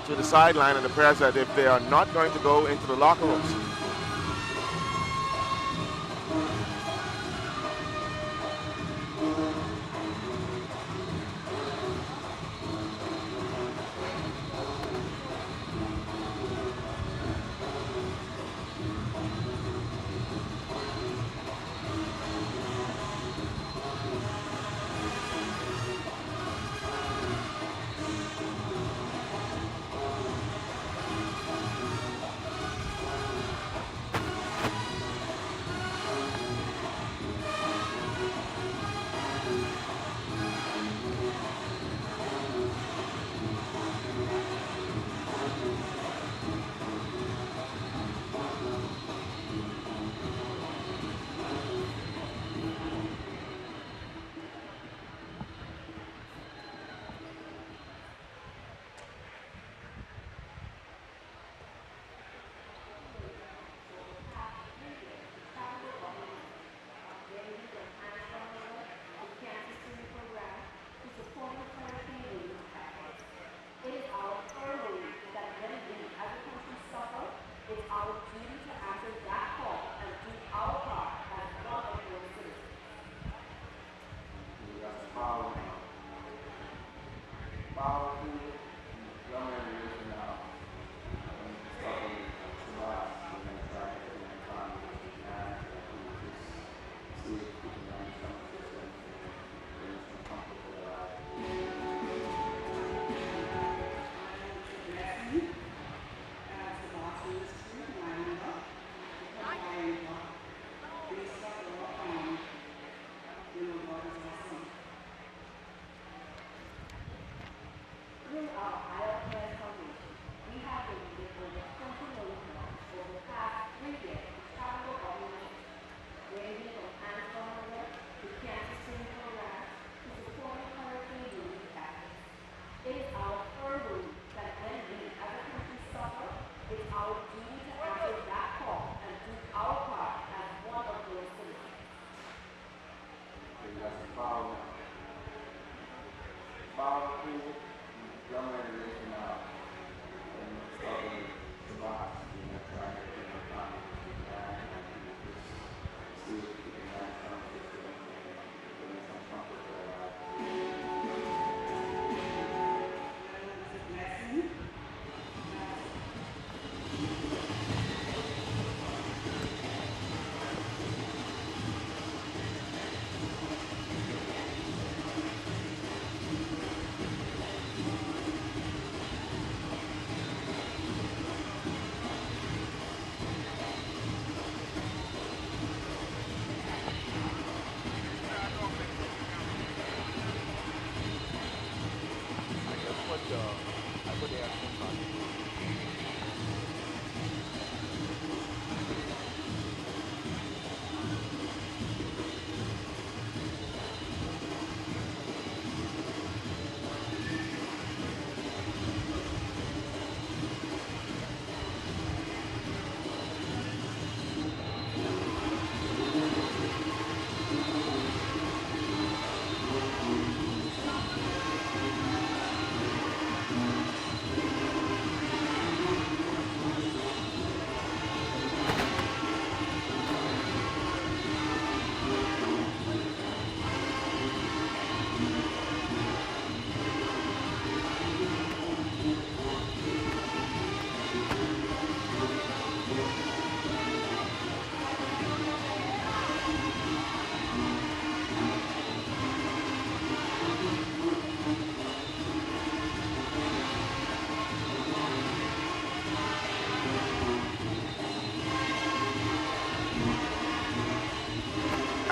to the sideline, and the players that if they are not going to go into the locker rooms.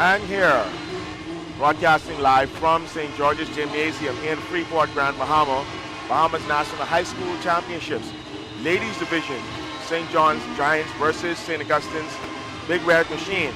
And here, broadcasting live from St. George's Gymnasium in Freeport, Grand Bahama, Bahamas National High School Championships, Ladies Division, St. John's Giants versus St. Augustine's Big Red Machine.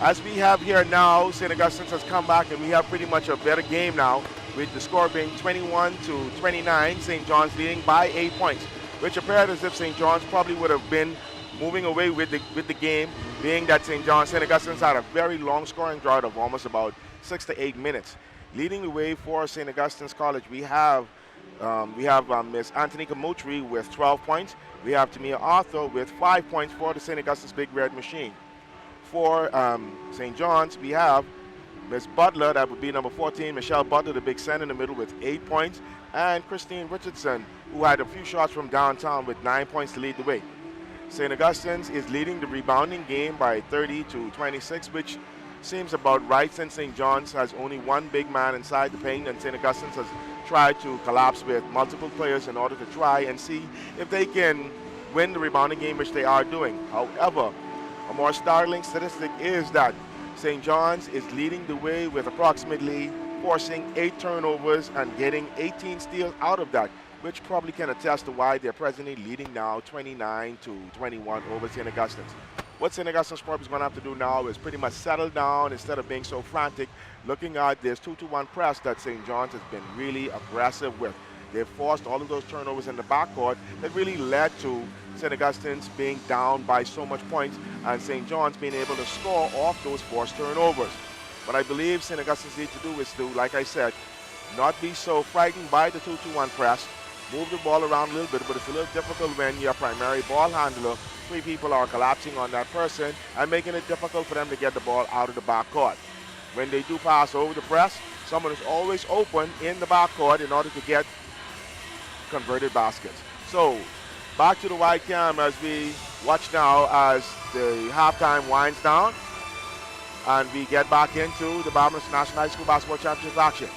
As we have here now, St. Augustine's has come back and we have pretty much a better game now, with the score being 21-29, St. John's leading by 8 points, which appeared as if St. John's probably would have been moving away with the game, being that St. Augustine's had a very long scoring drought of almost about 6 to 8 minutes. Leading the way for St. Augustine's College, we have Miss Antonika Motri with 12 points. We have Tamia Arthur with 5 points for the St. Augustine's Big Red Machine. For St. John's, we have Miss Butler, that would be number 14, Michelle Butler, the big center in the middle with 8 points, and Christine Richardson, who had a few shots from downtown with 9 points to lead the way. St. Augustine's is leading the rebounding game by 30-26, which seems about right since St. John's has only one big man inside the paint, and St. Augustine's has tried to collapse with multiple players in order to try and see if they can win the rebounding game, which they are doing. However, a more startling statistic is that St. John's is leading the way with approximately forcing 8 turnovers and getting 18 steals out of that, which probably can attest to why they're presently leading now 29-21 over St. Augustine's. What St. Augustine's probably is going to have to do now is pretty much settle down instead of being so frantic, looking at this 2-1 press that St. John's has been really aggressive with. They've forced all of those turnovers in the backcourt that really led to St. Augustine's being down by so much points and St. John's being able to score off those forced turnovers. What I believe St. Augustine's need to do is to, like I said, not be so frightened by the 2-1 press, move the ball around a little bit, but it's a little difficult when your primary ball handler, 3 people are collapsing on that person and making it difficult for them to get the ball out of the backcourt. When they do pass over the press, someone is always open in the backcourt in order to get converted baskets. So, back to the wide cam as we watch now as the halftime winds down and we get back into the Bahamas National High School Basketball Championship action.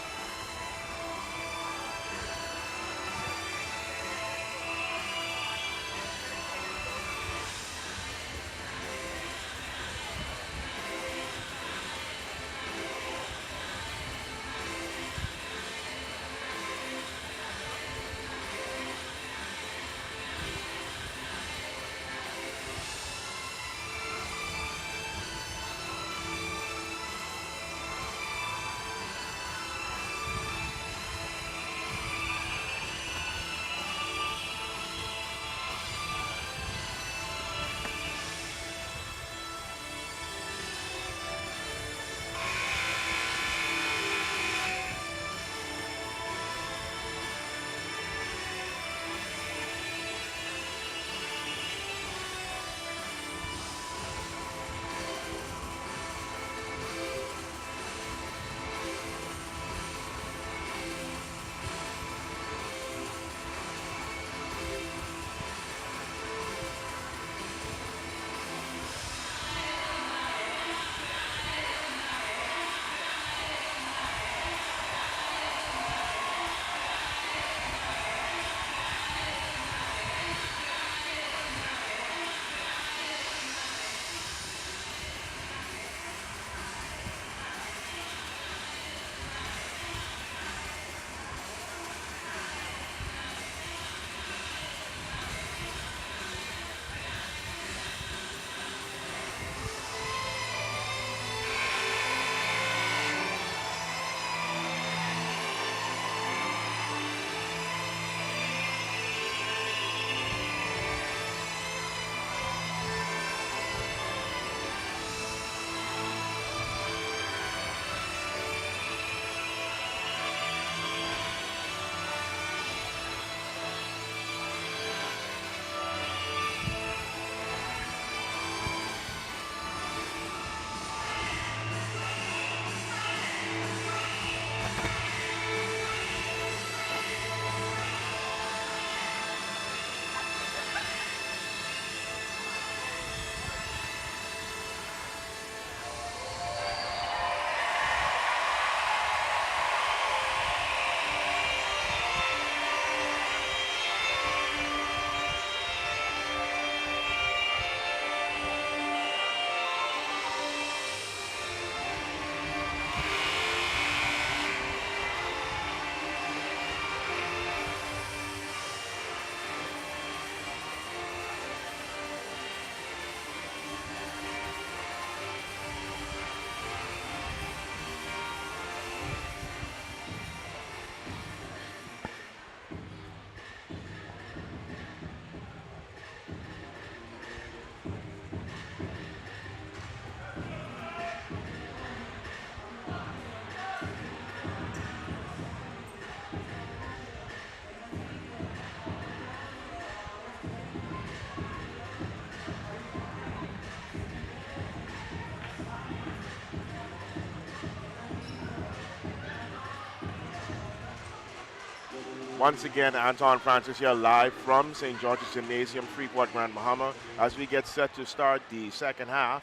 Once again, Anton Francis here live from St. George's Gymnasium, Freeport, Grand Bahama, as we get set to start the second half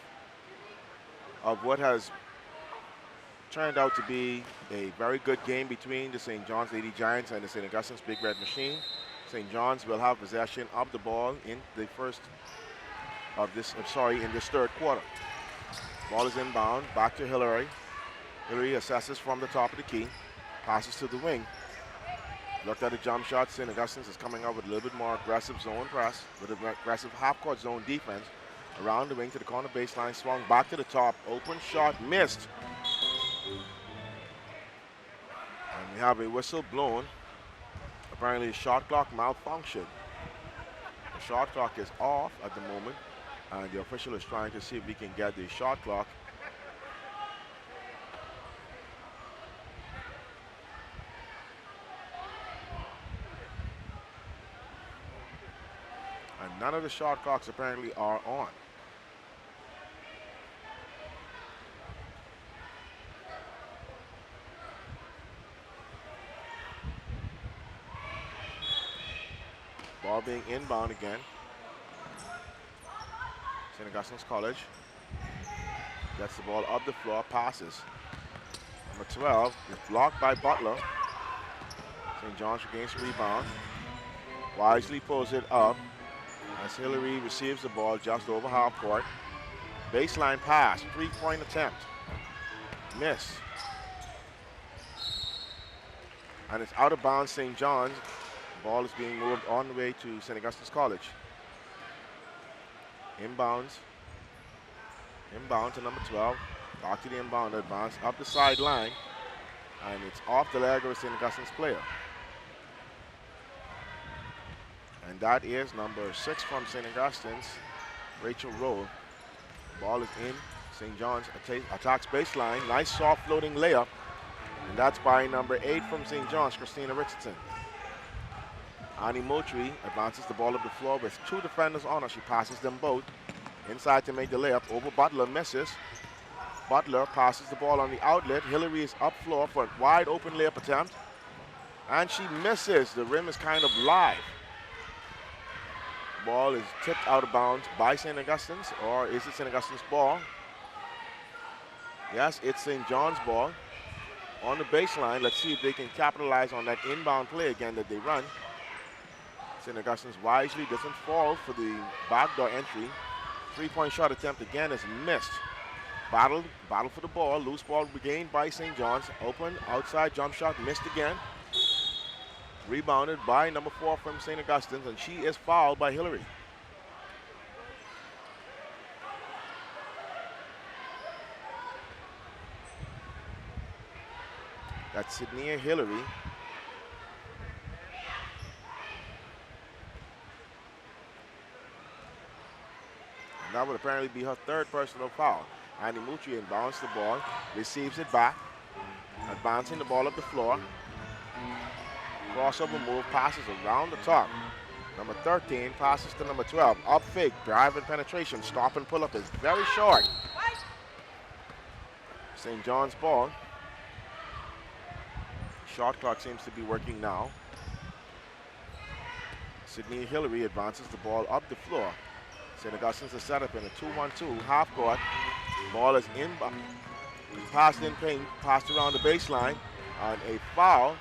of what has turned out to be a very good game between the St. John's Lady Giants and the St. Augustine's Big Red Machine. St. John's will have possession of the ball in the in this third quarter. Ball is inbound, back to Hillary. Hillary assesses from the top of the key, passes to the wing. Looked at a jump shot. St. Augustine's is coming up with a little bit more aggressive zone press, with an aggressive half-court zone defense. Around the wing to the corner baseline, swung back to the top. Open shot, missed. And we have a whistle blown. Apparently, the shot clock malfunctioned. The shot clock is off at the moment, and the official is trying to see if we can get the shot clock. And none of the shot clocks apparently are on. Ball being inbound again. St. Augustine's College gets the ball up the floor, passes. Number 12 is blocked by Butler. St. John's regains rebound. Wisely pulls it up as Hillary receives the ball just over half court. Baseline pass, three-point attempt. Miss. And it's out of bounds, St. John's. Ball is being moved on the way to St. Augustine's College. Inbounds. Inbound to number 12. Back to the inbounder, advance up the sideline. And it's off the leg of a St. Augustine's player. And that is number 6 from St. Augustine's, Rachel Rowe. Ball is in. St. John's attacks baseline. Nice soft floating layup. And that's by number 8 from St. John's, Christina Richardson. Annie Moultrie advances the ball up the floor with 2 defenders on her. She passes them both. Inside to make the layup over Butler, misses. Butler passes the ball on the outlet. Hillary is up floor for a wide open layup attempt. And she misses. The rim is kind of live. Ball is tipped out of bounds by St. Augustine's, or is it St. Augustine's ball? Yes, it's St. John's ball. On the baseline, let's see if they can capitalize on that inbound play again that they run. St. Augustine's wisely doesn't fall for the backdoor entry. Three-point shot attempt again is missed. Battle for the ball. Loose ball regained by St. John's. Open, outside jump shot, missed again. Rebounded by number 4 from St. Augustine's, and she is fouled by Hillary. That's Sydney Hillary. And that would apparently be her 3rd personal foul. Annie Moultrie inbounds the ball, receives it back, advancing the ball up the floor. Crossover move, passes around the top. Number 13 passes to number 12. Up fake, drive and penetration. Stop and pull up is very short. St. John's ball. Shot clock seems to be working now. Sydney Hillary advances the ball up the floor. St. Augustine's is set up in a 2-1-2 half court. Ball is inbound. Passed in paint, passed around the baseline. And a foul.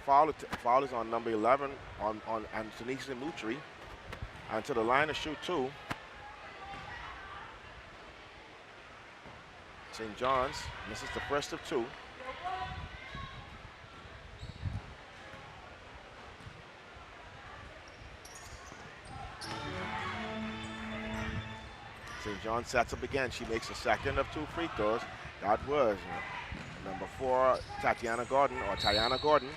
Foul is on number 11 on Antonisa Moultrie. And to the line to shoot 2. St. John's misses the first of 2. St. John's sets up again. She makes the second of 2 free throws. That was number 4, Tatiana Gordon, or Tiana Gordon.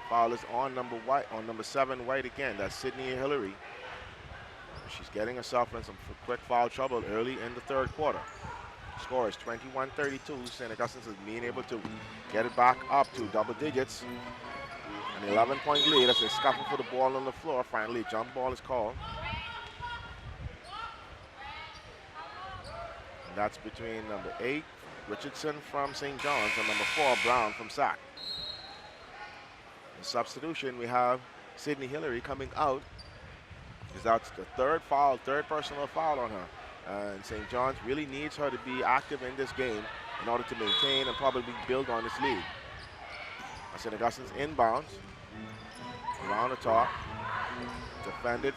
Foul is on number 7 White again. That's Sydney Hillary. She's getting herself in some quick foul trouble early in the 3rd quarter. Score is 21-32. St. Augustine's is being able to get it back up to double digits. An 11-point lead as they scuffle for the ball on the floor. Finally, a jump ball is called. And that's between number 8, Richardson from St. Johns, and number 4, Brown from SAC. In substitution, we have Sydney Hillary coming out. That's the third personal foul on her. And St. John's really needs her to be active in this game in order to maintain and probably build on this lead. St. Augustine's inbounds. Around the top. Defended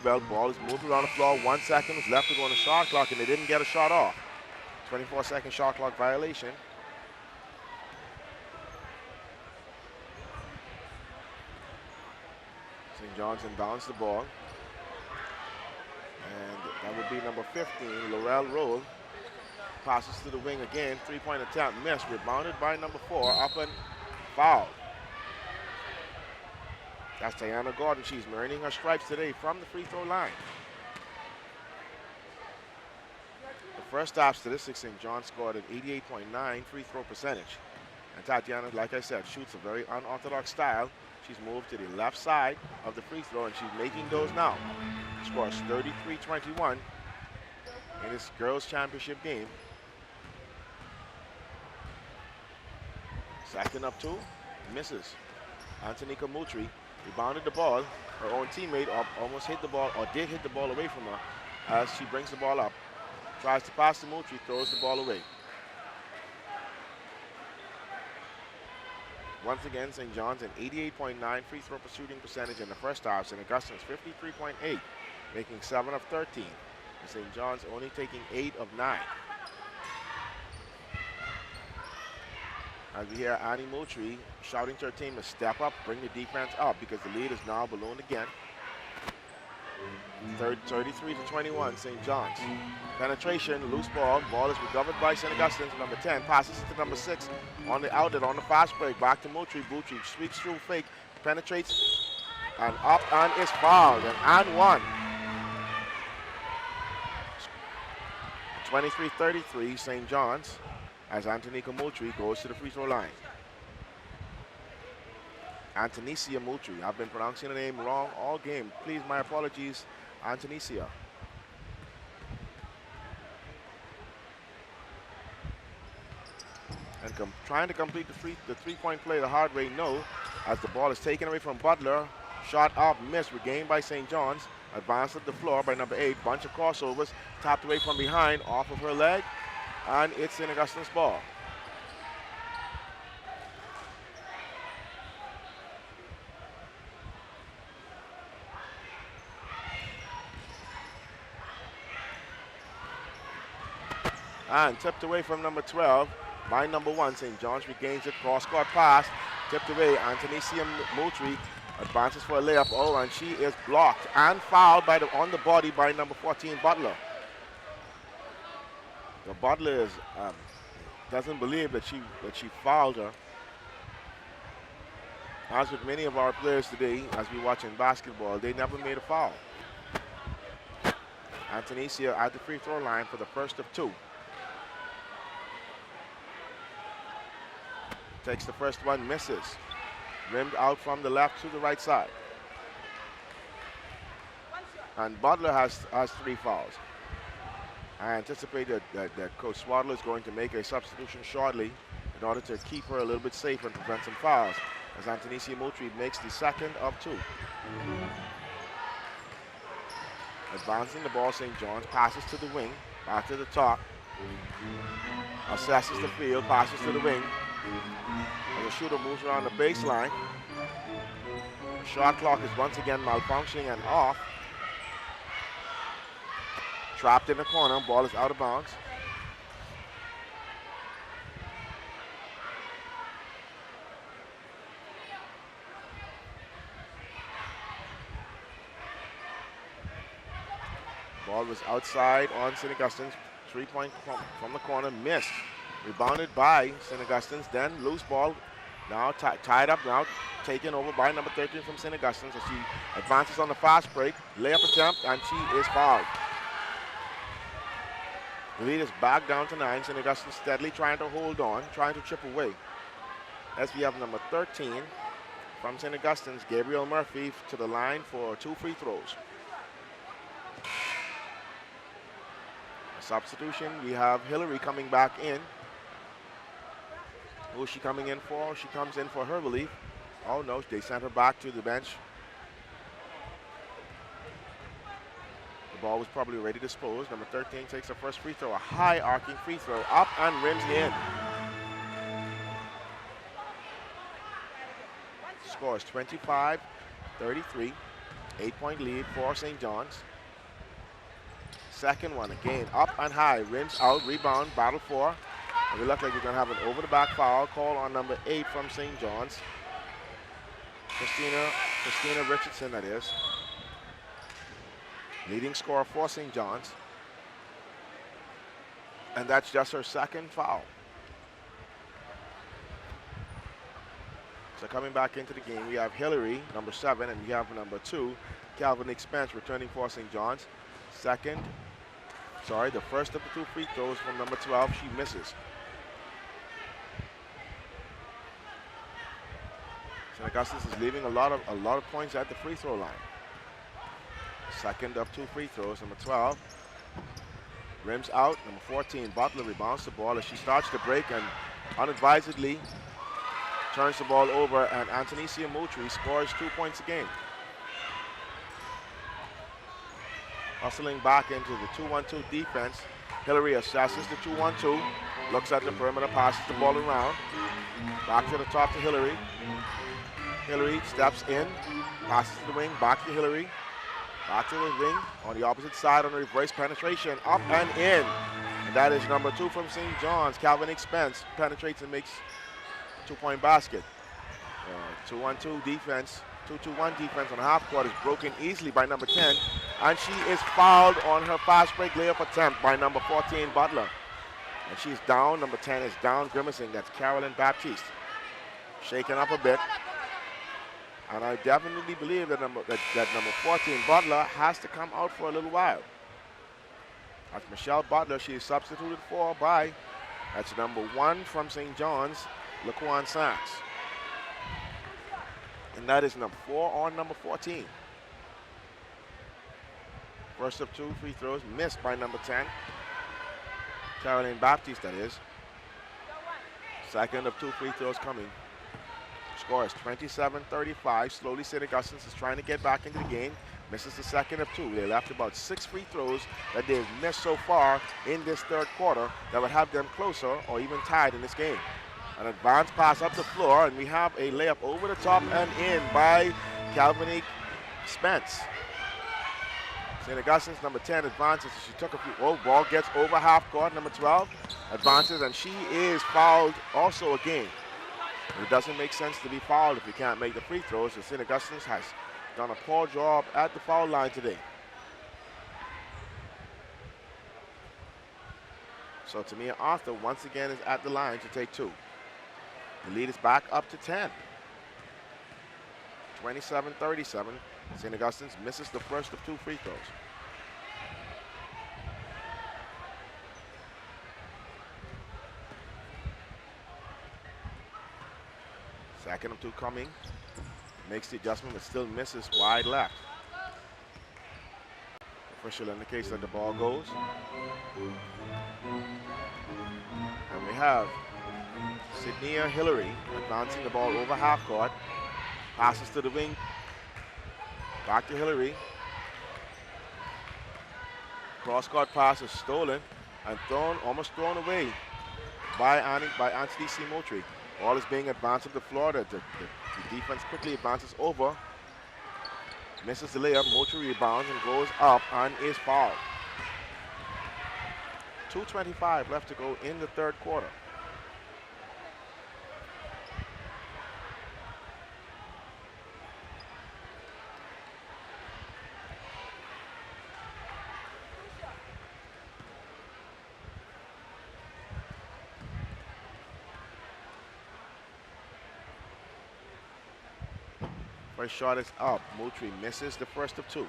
well. Ball is moved around the floor. 1 second was left to go on the shot clock, and they didn't get a shot off. 24-second shot clock violation. St. John's inbounds the ball. And that would be number 15, Laurel Roll. Passes to the wing again. 3-point attempt missed. Rebounded by number 4. Up and foul. That's Diana Gordon. She's earning her stripes today from the free throw line. The first half statistics, St. John scored an 88.9 free throw percentage. And Tatiana, like I said, shoots a very unorthodox style. She's moved to the left side of the free throw, and she's making those now. Scores 33-21 in this girls' championship game. Second up 2, misses. Antonika Mutri rebounded the ball. Her own teammate almost hit the ball, or did hit the ball away from her as she brings the ball up. Tries to pass to Mutri, throws the ball away. Once again, St. John's an 88.9 free throw shooting percentage in the first half. St. Augustine's 53.8, making 7 of 13. And St. John's only taking 8 of 9. As we hear Annie Moultrie shouting to her team to step up, bring the defense up, because the lead is now ballooned again. 33-21, St. John's. Penetration, loose ball. Ball is recovered by St. Augustine's. Number 10 passes it to number 6 on the outlet on the fast break. Back to Moultrie. Moultrie sweeps through, fake, penetrates, and up and is fouled. And one. 23-33, St. John's, as Antonika Moultrie goes to the free throw line. Antonesia Moultrie. I've been pronouncing the name wrong all game. Please, my apologies, Antonesia. And trying to complete the three-point play the hard way, no, as the ball is taken away from Butler. Shot up, missed, regained by St. John's. Advanced up the floor by number 8. Bunch of crossovers, tapped away from behind, off of her leg, and it's St. Augustine's ball. And tipped away from number 12 by number 1. St. John's regains it. Cross-court pass. Tipped away. Antonesia Moultrie advances for a layup. Oh, and she is blocked and fouled on the body by number 14, Butler. The Butler doesn't believe that she fouled her. As with many of our players today, as we watch in basketball, they never made a foul. Antonesia at the free throw line for the first of 2. Takes the first one, misses. Rimmed out from the left to the right side. And Butler has 3 fouls. I anticipate that Coach Swaddler is going to make a substitution shortly in order to keep her a little bit safe and prevent some fouls, as Antonesia Moultrie makes the second of 2. Advancing the ball, St. John's passes to the wing, back to the top. Assesses the field, passes to the wing. And the shooter moves around the baseline. The shot clock is once again malfunctioning and off. Trapped in the corner, ball is out of bounds. Ball was outside on St. Augustine's. 3-point from the corner, missed. Rebounded by St. Augustine's, then loose ball. Now tied up, now taken over by number 13 from St. Augustine's as she advances on the fast break. Layup attempt, and she is fouled. The lead is back down to 9. St. Augustine steadily trying to hold on, trying to chip away. As we have number 13 from St. Augustine's, Gabriel Murphy, to the line for 2 free throws. A substitution, we have Hillary coming back in. Who is she coming in for? She comes in for her relief. Oh no, they sent her back to the bench. The ball was probably already disposed. Number 13 takes her first free throw, a high arcing free throw, up and rims in. Scores 25-33, 8-point lead for St. Johns. Second one, again, up and high, rims out, rebound, battle for. And we look like we're going to have an over-the-back foul call on number 8 from St. Johns. Christina Richardson, that is. Leading scorer for St. Johns. And that's just her second foul. So coming back into the game, we have Hillary, number 7, and we have number 2, Calvin Spence, returning for St. Johns. The first of the 2 free throws from number 12, she misses. St. Augustine is leaving a lot of points at the free throw line. Second of 2 free throws, number 12. Rims out, number 14, Butler rebounds the ball as she starts to break and unadvisedly turns the ball over, and Antonia Moutry scores 2 points a game. Hustling back into the 2-1-2 defense, Hillary assesses the 2-1-2, looks at the perimeter, passes the ball around. Back to the top to Hillary. Hillary steps in, passes to the wing, back to Hillary. Back to the wing, on the opposite side on the reverse penetration, up and in. And that is number 2 from St. John's, Calvin Spence, penetrates and makes 2-point basket. 2-1-2 defense, 2-2-1 defense on the half court is broken easily by number 10. And she is fouled on her fast break layup attempt by number 14, Butler. And she's down, number 10 is down, grimacing. That's Carolyn Baptiste. Shaken up a bit. And I definitely believe that number 14, Butler, has to come out for a little while. That's Michelle Butler. She is substituted for by, that's number 1 from St. John's, Laquan Sachs. And that is number 4 on number 14. First of 2 free throws missed by number 10. Caroline Baptiste, that is. Second of 2 free throws coming. Score is 27-35. Slowly, St. Augustine is trying to get back into the game. Misses the second of 2. They left about 6 free throws that they've missed so far in this third quarter that would have them closer or even tied in this game. An advanced pass up the floor, and we have a layup over the top and in by Calvin Spence. St. Augustine's number 10 advances. She took a few. Oh, ball gets over half court. Number 12 advances, and she is fouled also again. It doesn't make sense to be fouled if you can't make the free throws. So St. Augustine's has done a poor job at the foul line today. So Tamia Arthur once again is at the line to take 2. The lead is back up to 10. 27-37. St. Augustine's misses the first of 2 free throws. Second of 2 coming. Makes the adjustment, but still misses wide left. Official indicates that the ball goes. And we have Sydney Hillary advancing the ball over half court. Passes to the wing. Back to Hillary. Cross-court pass is stolen and almost thrown away by Anthony C. Moutry. Ball is being advanced up the floor. The defense quickly advances over. Misses the layup. Moutry rebounds and goes up and is fouled. 2:25 left to go in the third quarter. First shot is up. Moutry misses the first of 2.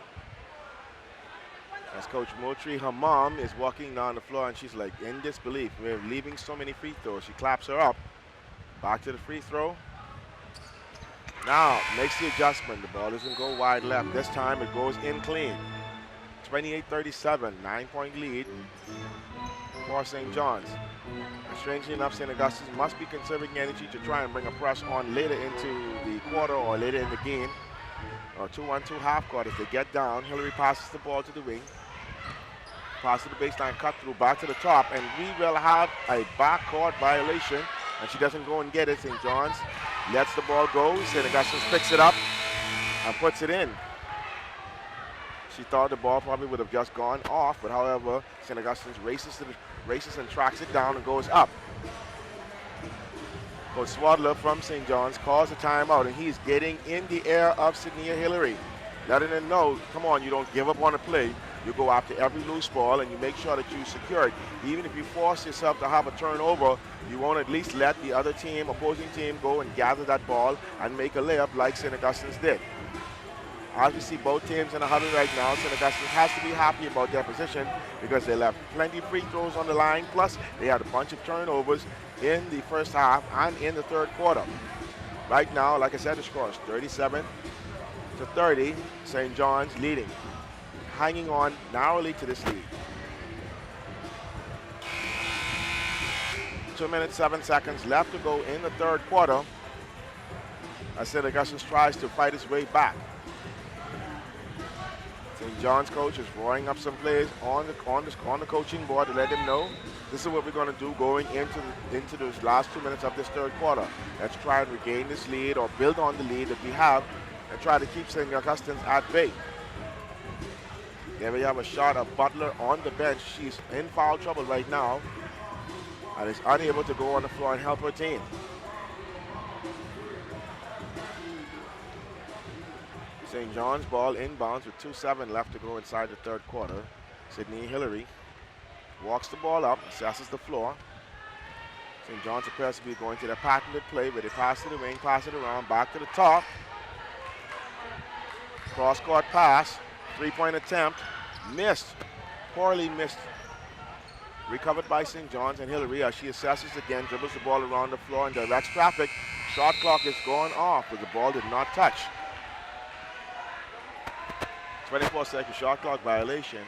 As Coach Moultrie, her mom, is walking down the floor and she's like in disbelief. We're leaving so many free throws. She claps her up. Back to the free throw. Now makes the adjustment. The ball doesn't go wide left. This time it goes in clean. 28-37, 9-point lead for St. John's. And strangely enough, St. Augustine's must be conserving energy to try and bring a press on later into the quarter or later in the game. Or 2-1-2 half court as they get down. Hillary passes the ball to the wing. Pass to the baseline, cut through, back to the top, and we will have a backcourt violation. And she doesn't go and get it. St. John's lets the ball go. St. Augustine's picks it up and puts it in. She thought the ball probably would have just gone off, but however, St. Augustine's races and tracks it down and goes up. Coach Swadler from St. John's calls a timeout, and he's getting in the air of Sydney Hillary, letting them know, come on, you don't give up on the play. You go after every loose ball, and you make sure that you secure it. Even if you force yourself to have a turnover, you won't at least let the other team, opposing team, go and gather that ball and make a layup like St. Augustine's did. As we see both teams in a huddle right now, St. Augustine has to be happy about their position because they left plenty of free throws on the line. Plus, they had a bunch of turnovers in the first half and in the third quarter. Right now, like I said, the score is 37-30. St. John's leading, hanging on narrowly to this lead. 2 minutes, 7 seconds left to go in the third quarter as St. Augustine tries to fight his way back. St. John's coach is drawing up some plays on the coaching board to let them know this is what we're going to do going into those last 2 minutes of this third quarter. Let's try and regain this lead or build on the lead that we have and try to keep St. Augustine's at bay. There we have a shot of Butler on the bench. She's in foul trouble right now and is unable to go on the floor and help her team. St. John's ball inbounds with 2:07 left to go inside the third quarter. Sydney Hillary walks the ball up, assesses the floor. St. John's appears to be going to their patented play where they pass to the wing, pass it around, back to the top. Cross-court pass, three-point attempt, missed, poorly missed. Recovered by St. John's, and Hillary, as she assesses again, dribbles the ball around the floor and directs traffic. Shot clock is going off, but the ball did not touch. 24-second shot clock violation.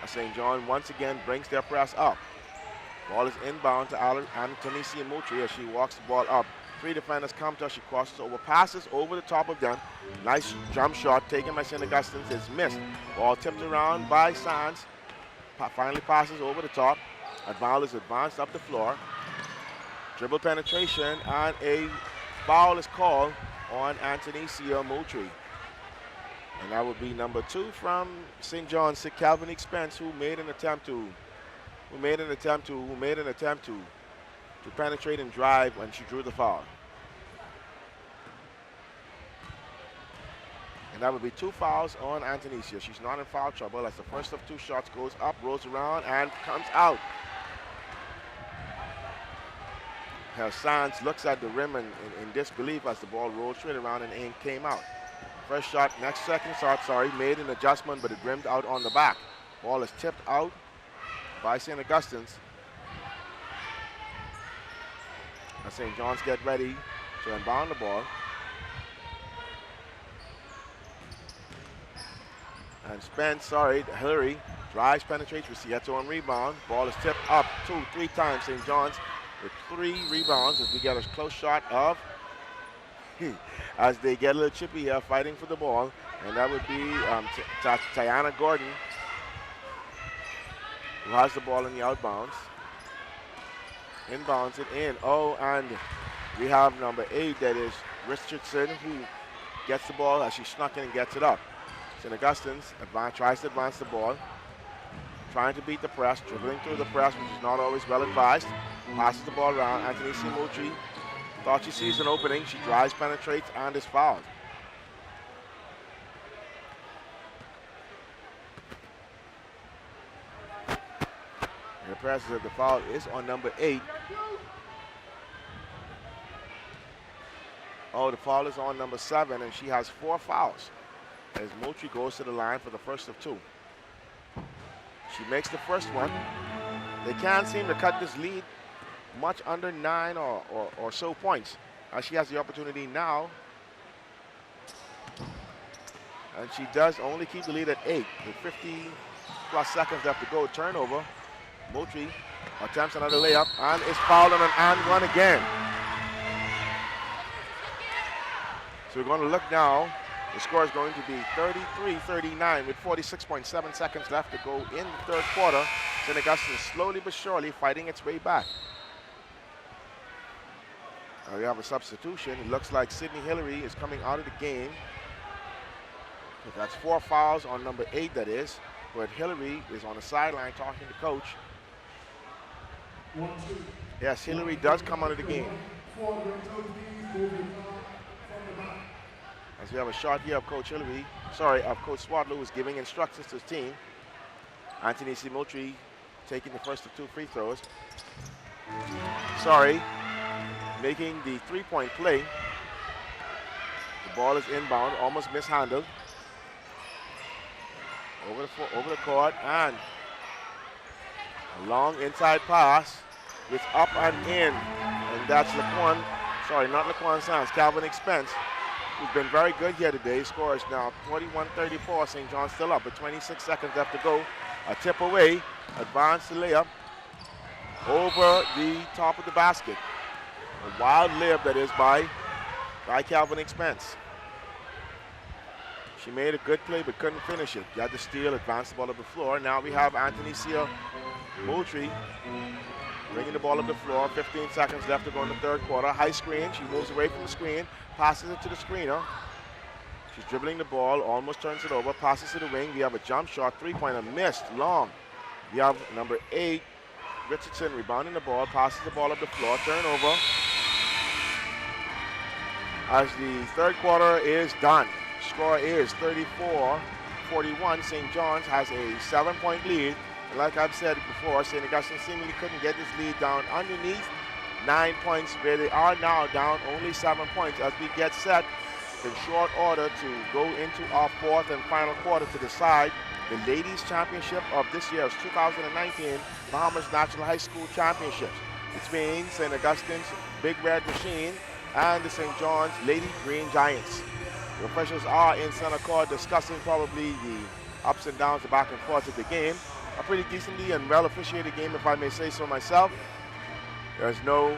St. John once again brings their press up. Ball is inbound to Antonisia Moultrie as she walks the ball up. Three defenders come to her. She crosses over, passes over the top of them. Nice jump shot taken by St. Augustine's. It's missed. Ball tipped around by Sands. Finally passes over the top. Ball is advanced up the floor. Dribble penetration, and a foul is called on Antonisia Moultrie. And that would be number 2 from St. John's, Calvin Spence, who made an attempt to penetrate and drive when she drew the foul. And that would be 2 fouls on Antonisia. She's not in foul trouble as the first of 2 shots goes up, rolls around, and comes out. Sands looks at the rim in disbelief as the ball rolled straight around and came out. First shot, second shot, made an adjustment, but it rimmed out on the back. Ball is tipped out by St. Augustine's. As St. John's get ready to inbound the ball. And Hillary drives, penetrates, we see Eto on rebound. Ball is tipped up 2-3 times. St. John's with 3 rebounds as we get a close shot of as they get a little chippy here fighting for the ball, and that would be Tiana Gordon, who has the ball in the outbounds. Inbounds it in. Oh, and we have number 8, that is Richardson, who gets the ball as she snuck in and gets it up. St. Augustine's tries to advance the ball, trying to beat the press, dribbling through the press, which is not always well advised. Passes the ball around. Antonisia Moultrie thought she sees an opening. She drives, penetrates, and is fouled. And the press of the foul is on number 8. Oh, the foul is on number 7, and she has 4 fouls as Moultrie goes to the line for the first of 2. She makes the first one. They can't seem to cut this lead much under 9 or so points. She has the opportunity now. And she does only keep the lead at 8 with 50 plus seconds left to go. Turnover. Moultrie attempts another layup and is fouled on an and one again. So we're going to look now. The score is going to be 33-39 with 46.7 seconds left to go in the third quarter. St. Augustine slowly but surely fighting its way back. We have a substitution. It looks like Sydney Hillary is coming out of the game. That's 4 fouls on number 8, that is. But Hillary is on the sideline talking to coach. Yes, Hillary does come out of the game. As we have a shot here of Coach Hillary, of Coach Swadlow, who's giving instructions to his team. Anthony C. Moultrie taking the first of 2 free throws. Making the 3-point play. The ball is inbound, almost mishandled. Over the court, and a long inside pass with up and in. And that's not Sands, Calvin Expense, who's been very good here today. Scores now 21-34. St. John's still up with 26 seconds left to go. A tip away, advance the layup over the top of the basket. A wild layup that is by Calvin Expense. She made a good play but couldn't finish it. Got the steal, advanced the ball up the floor. Now we have Anthony C. Moultrie bringing the ball up the floor. 15 seconds left to go in the third quarter. High screen. She moves away from the screen, passes it to the screener. She's dribbling the ball, almost turns it over, passes to the wing. We have a jump shot, 3-pointer missed, long. We have number 8, Richardson, rebounding the ball, passes the ball up the floor, turnover. As the third quarter is done, score is 34-41. St. John's has a 7-point lead. And like I've said before, St. Augustine seemingly couldn't get this lead down underneath 9 points, where they are now down only 7 points as we get set in short order to go into our fourth and final quarter to decide the ladies championship of this year's 2019 Bahamas National High School Championships between St. Augustine's Big Red Machine and the St. John's Lady Green Giants. The officials are in center court discussing probably the ups and downs, the back and forth of the game. A pretty decently and well officiated game, if I may say so myself. There's no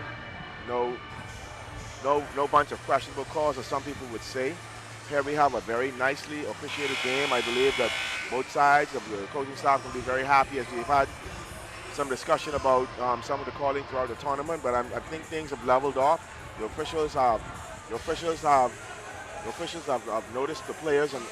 bunch of questionable calls, as some people would say. Here we have a very nicely officiated game. I believe that both sides of the coaching staff will be very happy, as we've had some discussion about some of the calling throughout the tournament, but I think things have leveled off. The officials have noticed the players and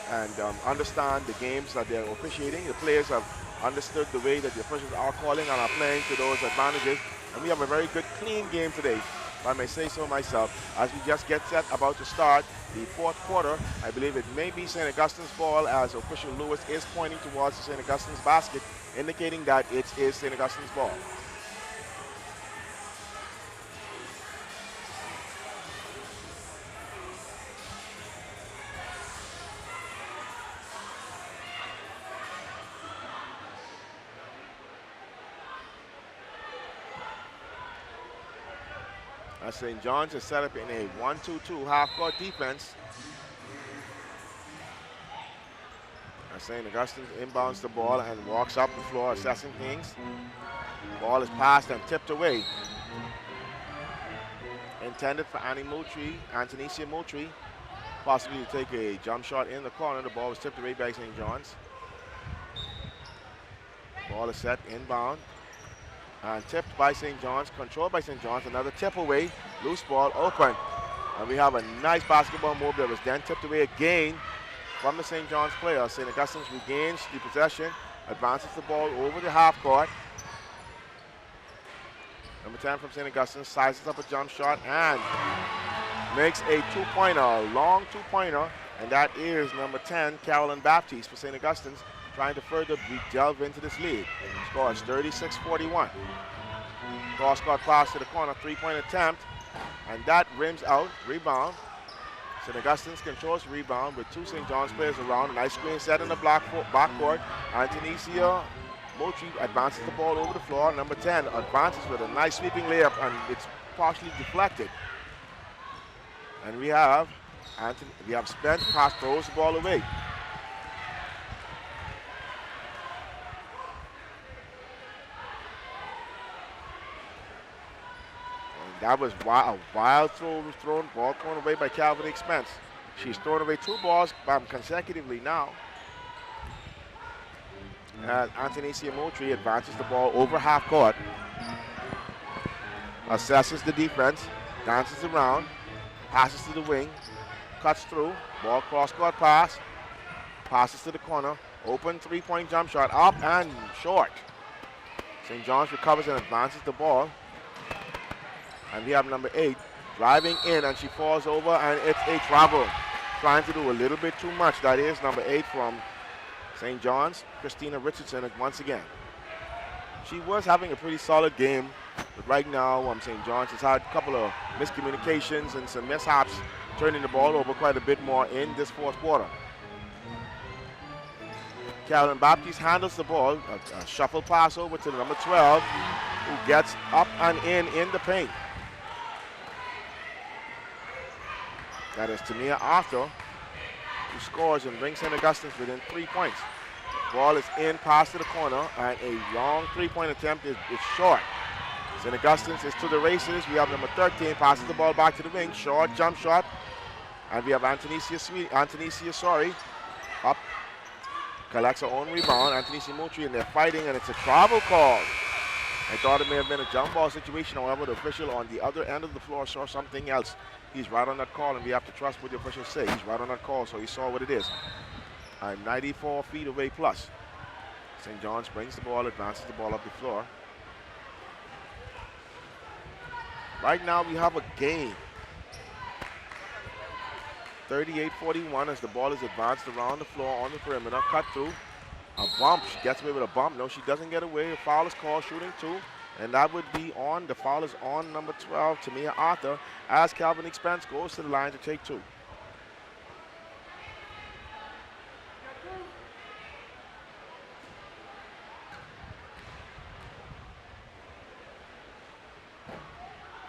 understand the games that they're officiating. The players have understood the way that the officials are calling and are playing to those advantages. And we have a very good, clean game today, if I may say so myself. As we just get set, about to start the fourth quarter, I believe it may be St. Augustine's ball, as official Lewis is pointing towards the St. Augustine's basket, indicating that it is St. Augustine's ball. St. John's is set up in a 1-2-2 half-court defense. St. Augustine inbounds the ball and walks up the floor, assessing things. Ball is passed and tipped away. Intended for Anthony Moultrie, possibly to take a jump shot in the corner. The ball was tipped away by St. John's. Ball is set inbound. And tipped by St. John's, controlled by St. John's. Another tip away, loose ball, open. And we have a nice basketball move that was then tipped away again from the St. John's player. St. Augustine regains the possession, advances the ball over the half court. Number 10 from St. Augustine sizes up a jump shot and makes a two-pointer, a long two-pointer. And that is number 10, Carolyn Baptiste for St. Augustine's, trying to further delve into this lead. Scores 36-41. Cross-court pass to the corner, three-point attempt, and that rims out, rebound. St. Augustine's controls rebound with two St. John's players around. A nice screen set in the backcourt. Antonesia Moultrie advances the ball over the floor. Number 10 advances with a nice sweeping layup, and it's partially deflected. And we have Spence pass, throws the ball away. And that was a wild ball thrown away by Calvin Spence. She's thrown away 2 balls consecutively now. As Antonasia Moultrie advances the ball over half court. Assesses the defense, dances around, passes to the wing, cuts through, ball cross-court pass, passes to the corner, open 3-point jump shot, up and short. St. John's recovers and advances the ball. And we have number 8 driving in, and she falls over, and it's a travel. Trying to do a little bit too much. That is number 8 from St. John's, Christina Richardson, once again. She was having a pretty solid game, but right now St. John's has had a couple of miscommunications and some mishaps, turning the ball over quite a bit more in this fourth quarter. Carolyn Baptiste handles the ball, a shuffle pass over to the number 12, who gets up and in the paint. That is Tamia Arthur, who scores and brings St. Augustine's within 3 points. Ball is in, pass to the corner, and a long 3-point attempt is short. St. Augustine's is to the races. We have number 13, passes the ball back to the wing, short jump shot. And we have Antonasia up, collects her own rebound. Antonasia Moultrie, and they're fighting, and it's a travel call. I thought it may have been a jump ball situation. However, the official on the other end of the floor saw something else. He's right on that call, and we have to trust what the officials say. He's right on that call, so he saw what it is. I'm 94 feet away plus. St. John's brings the ball, advances the ball up the floor. Right now we have a game. 38-41 as the ball is advanced around the floor on the perimeter. Cut through. A bump. She gets away with a bump. No, she doesn't get away. A foul is called, shooting 2. And that would be on. The foul is on number 12, Tamia Arthur, as Calvin Spence goes to the line to take 2.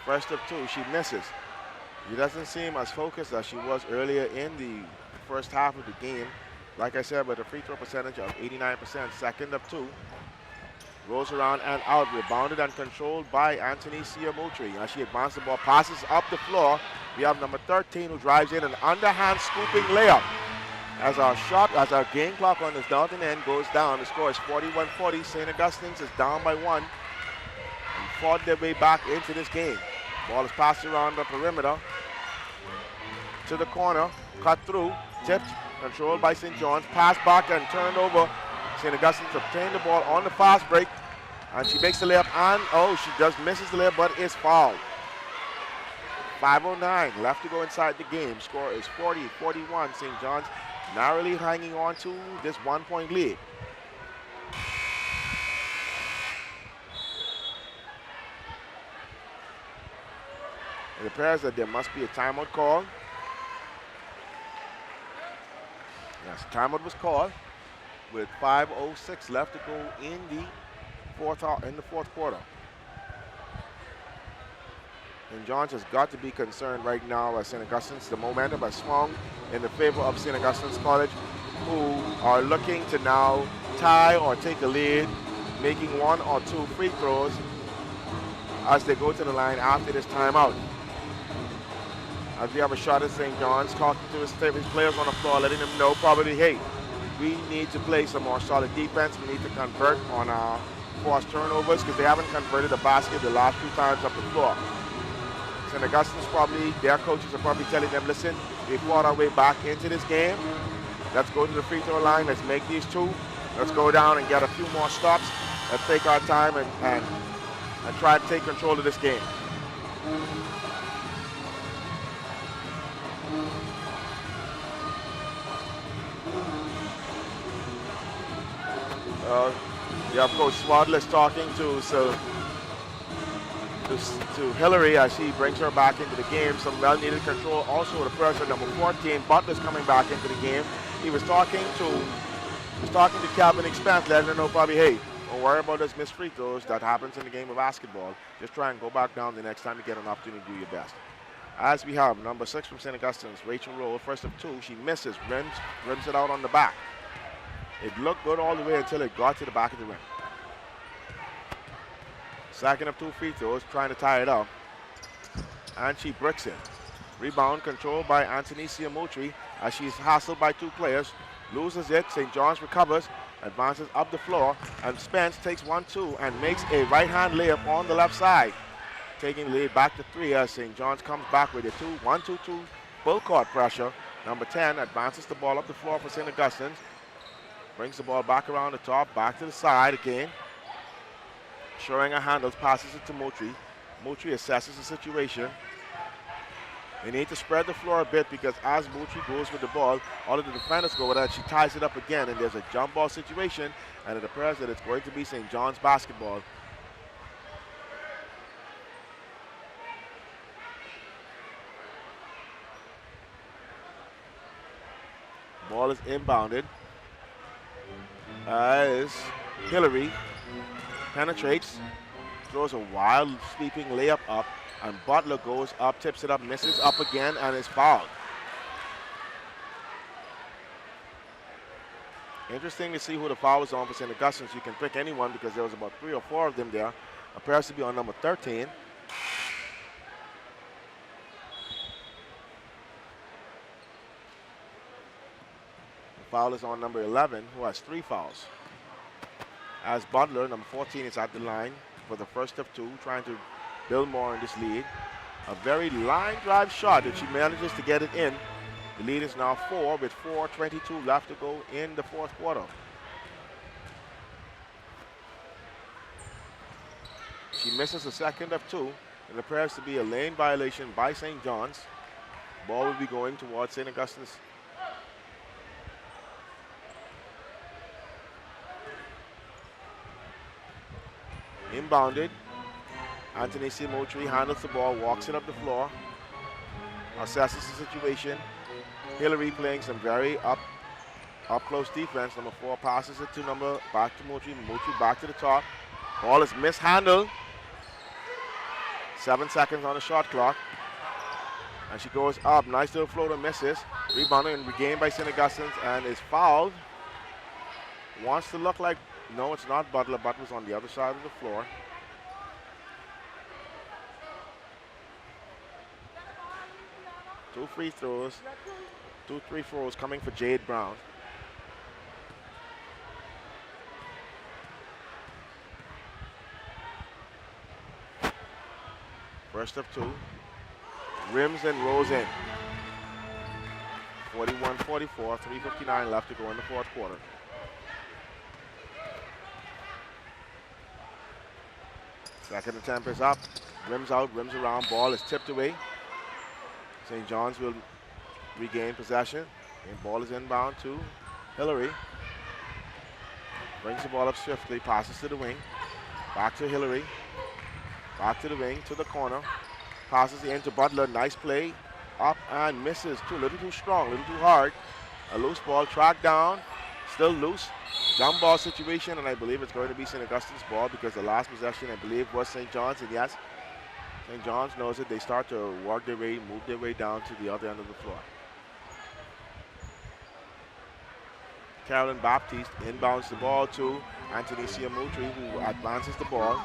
First of 2, she misses. She doesn't seem as focused as she was earlier in the first half of the game. Like I said, with a free throw percentage of 89%, second of 2. Rolls around and out, rebounded and controlled by Antonasia Moultrie. As she advances the ball, passes up the floor. We have number 13 who drives in an underhand scooping layup. As our game clock on this northern end goes down, the score is 41-40. St. Augustine's is down by 1 and fought their way back into this game. Ball is passed around the perimeter to the corner, cut through, tipped, controlled by St. John's, pass back and turned over. St. Augustine's obtained the ball on the fast break, and she makes the layup, and she just misses the layup, but is fouled. 5:09 left to go inside the game. Score is 40-41. St. John's narrowly hanging on to this 1-point lead. It appears that there must be a timeout call. Yes, timeout was called with 5:06 left to go in the fourth quarter. And Johns has got to be concerned right now as St. Augustine's. The momentum has swung in the favor of St. Augustine's College, who are looking to now tie or take a lead, making 1 or 2 free throws as they go to the line after this timeout. As we have a shot at St. John's, talking to his players on the floor, letting them know probably, hey, we need to play some more solid defense. We need to convert on our forced turnovers because they haven't converted a basket the last few times up the floor. St. Augustine's their coaches are probably telling them, listen, we fought our way back into this game. Let's go to the free throw line. Let's make these 2. Let's go down and get a few more stops. Let's take our time and try to take control of this game. You have Coach Swadless talking to Hillary as he brings her back into the game. Some well-needed control. Also, the person number 14, Butler's coming back into the game. He was talking to Calvin Spence, letting her know probably, hey, Don't worry about those missed free throws. That happens in the game of basketball. Just try and go back down the next time you get an opportunity to do your best. As we have number 6 from St. Augustine's, Rachel Rowe, first of 2. She misses, rims it out on the back. It looked good all the way until it got to the back of the rim. Second of 2 free throws, trying to tie it up. And she bricks it. Rebound controlled by Antonesia Moultrie as she's hassled by 2 players. Loses it. St. John's recovers, advances up the floor, and Spence takes 1-2 and makes a right-hand layup on the left side. Taking the lead back to 3 as St. John's comes back with a 1-2-2 full court pressure. Number 10 advances the ball up the floor for St. Augustine's. Brings the ball back around the top, back to the side again. Showing her handles, passes it to Moultrie. Moultrie assesses the situation. They need to spread the floor a bit because as Moultrie goes with the ball, all of the defenders go with that. She ties it up again, and there's a jump ball situation, and it appears that it's going to be St. John's basketball. Ball is inbounded as Hillary penetrates, throws a wild sweeping layup up, and Butler goes up, tips it up, misses up again, and is fouled. Interesting to see who the foul was on for St. Augustine's. You can pick anyone because there was about 3 or 4 of them there. Appears to be on number 13. The foul is on number 11, who has 3 fouls. As Butler, number 14, is at the line for the first of 2, trying to build more in this lead. A very line drive shot that she manages to get it in. The lead is now 4 with 4:22 left to go in the 4th quarter. She misses the second of 2. It appears to be a lane violation by St. John's. Ball will be going towards St. Augustine's. Inbounded. Antonesia Moultrie handles the ball, walks it up the floor, assesses the situation. Hillary playing some very up close defense. Number 4 passes it to back to Moultrie. Moultrie back to the top. Ball is mishandled. 7 seconds on the shot clock. And she goes up. Nice little floater, misses. Rebounded and regained by St. Augustine's and is fouled. Wants to look like, no, it's not Butler. Butler's on the other side of the floor. Two free throws coming for Jade Brown. First of 2. Rims and rolls in. 41-44, 3:59 left to go in the 4th quarter. Second attempt is up. Rims out, rims around. Ball is tipped away. St. John's will regain possession. And ball is inbound to Hillary. Brings the ball up swiftly, passes to the wing. Back to Hillary. Back to the wing, to the corner. Passes it into Butler. Nice play. Up and misses. A little too strong, a little too hard. A loose ball tracked down. Still loose. Jump ball situation, and I believe it's going to be St. Augustine's ball because the last possession, I believe, was St. John's. And yes, St. John's knows it. They start to work their way, move their way down to the other end of the floor. Carolyn Baptiste inbounds the ball to Antonesia Moultrie, who advances the ball.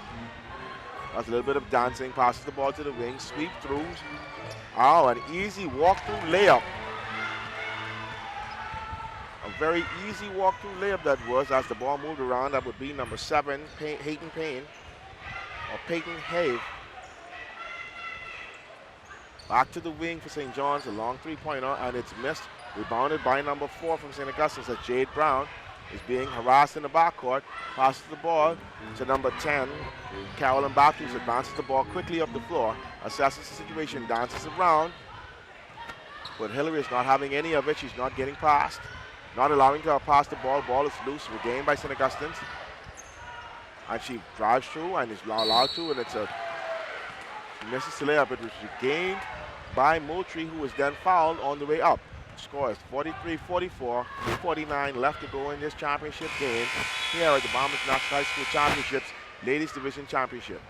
Does a little bit of dancing, passes the ball to the wing, sweep through. Oh, an easy walk-through layup. A very easy walk-through layup that was as the ball moved around. That would be number 7, Peyton Payne, or Peyton Have. Back to the wing for St. John's, a long 3-pointer, and it's missed. Rebounded by number 4 from St. Augustine's as Jade Brown is being harassed in the backcourt. Passes the ball to number 10, Carolyn Baptiste, advances the ball quickly up the floor, assesses the situation, dances around. But Hillary is not having any of it. She's not getting past, not allowing her to pass the ball. Ball is loose, regained by St. Augustine's. And she drives through and is allowed to, and she misses the layup. It was regained by Moultrie, who was then fouled on the way up. score is 43-44, 2:49 left to go in this championship game here at the Bahamas National High School Championships, Ladies Division Championship.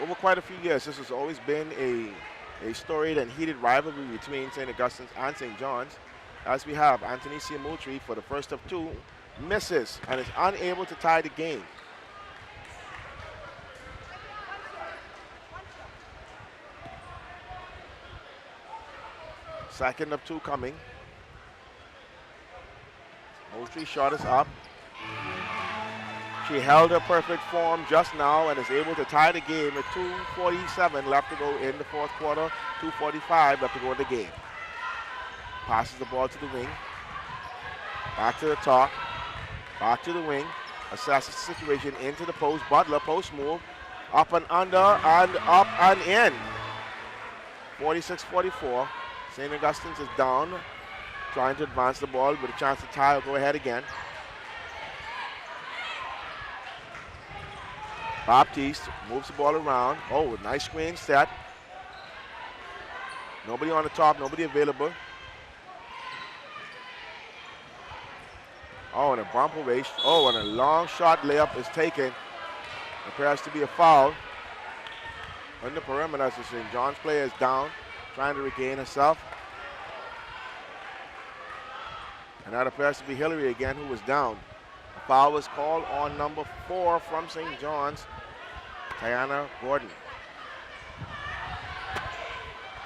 Over quite a few years, this has always been a storied and heated rivalry between St. Augustine's and St. John's, as we have Anthony Moultrie for the first of two, misses and is unable to tie the game. Second of two coming. Moultrie's shot is up. She held her perfect form just now and is able to tie the game with 2:47 left to go in the fourth quarter, 2:45 left to go in the game. Passes the ball to the wing. Back to the top. Back to the wing. Assesses the situation into the post. Butler, post move. Up and under and up and in. 46-44. St. Augustine's is down. Trying to advance the ball with a chance to tie or go ahead again. Baptiste moves the ball around. Oh, nice screen set. Nobody on the top, nobody available. Oh, and a bump away. Oh, and a long shot layup is taken. Appears to be a foul. On the perimeter, as the St. John's player is down, trying to regain herself. And that appears to be Hillary again, who was down. A foul was called on number 4 from St. John's, Tiana Gordon.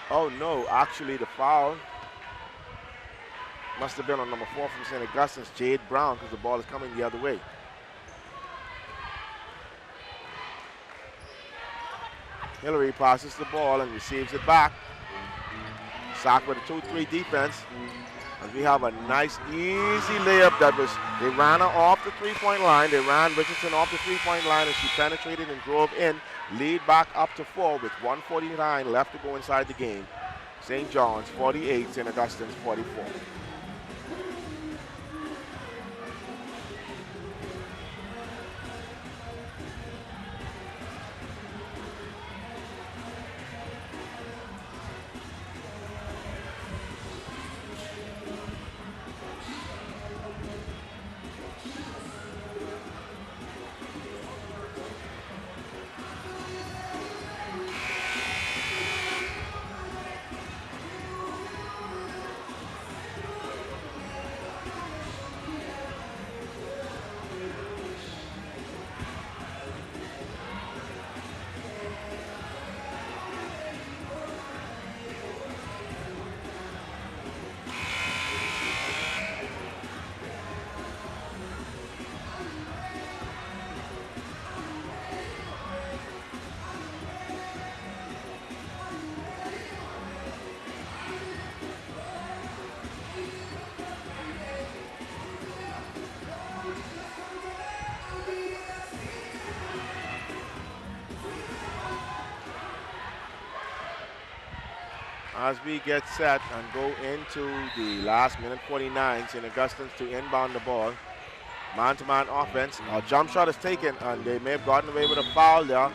Oh no, actually the foul must have been on number 4 from St. Augustine's, Jade Brown, because the ball is coming the other way. Hillary passes the ball and receives it back. SAC with a 2-3 defense. As we have a nice, easy layup they ran her off the three-point line. They ran Richardson off the three-point line and she penetrated and drove in. Lead back up to 4 with 1:49 left to go inside the game. St. John's 48, St. Augustine's 44. As we get set and go into the last minute 49, St. Augustine's to inbound the ball. Man-to-man offense. A jump shot is taken, and they may have gotten away with a foul there.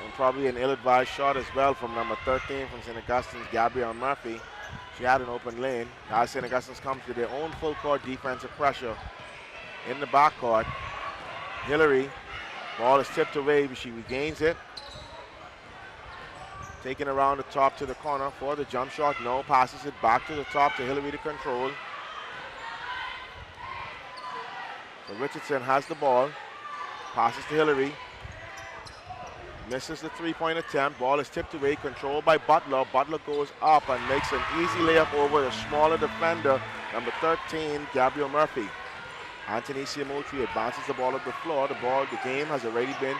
And probably an ill-advised shot as well from number 13 from St. Augustine's, Gabrielle Murphy. She had an open lane. Now St. Augustine's comes to their own full-court defensive pressure in the backcourt. Hillary, ball is tipped away, but she regains it. Taken around the top to the corner for the jump shot. No, passes it back to the top to Hillary to control. So Richardson has the ball. Passes to Hillary. Misses the three-point attempt. Ball is tipped away, controlled by Butler. Butler goes up and makes an easy layup over the smaller defender, number 13, Gabrielle Murphy. Anthony Moultrie advances the ball up the floor. The game has already been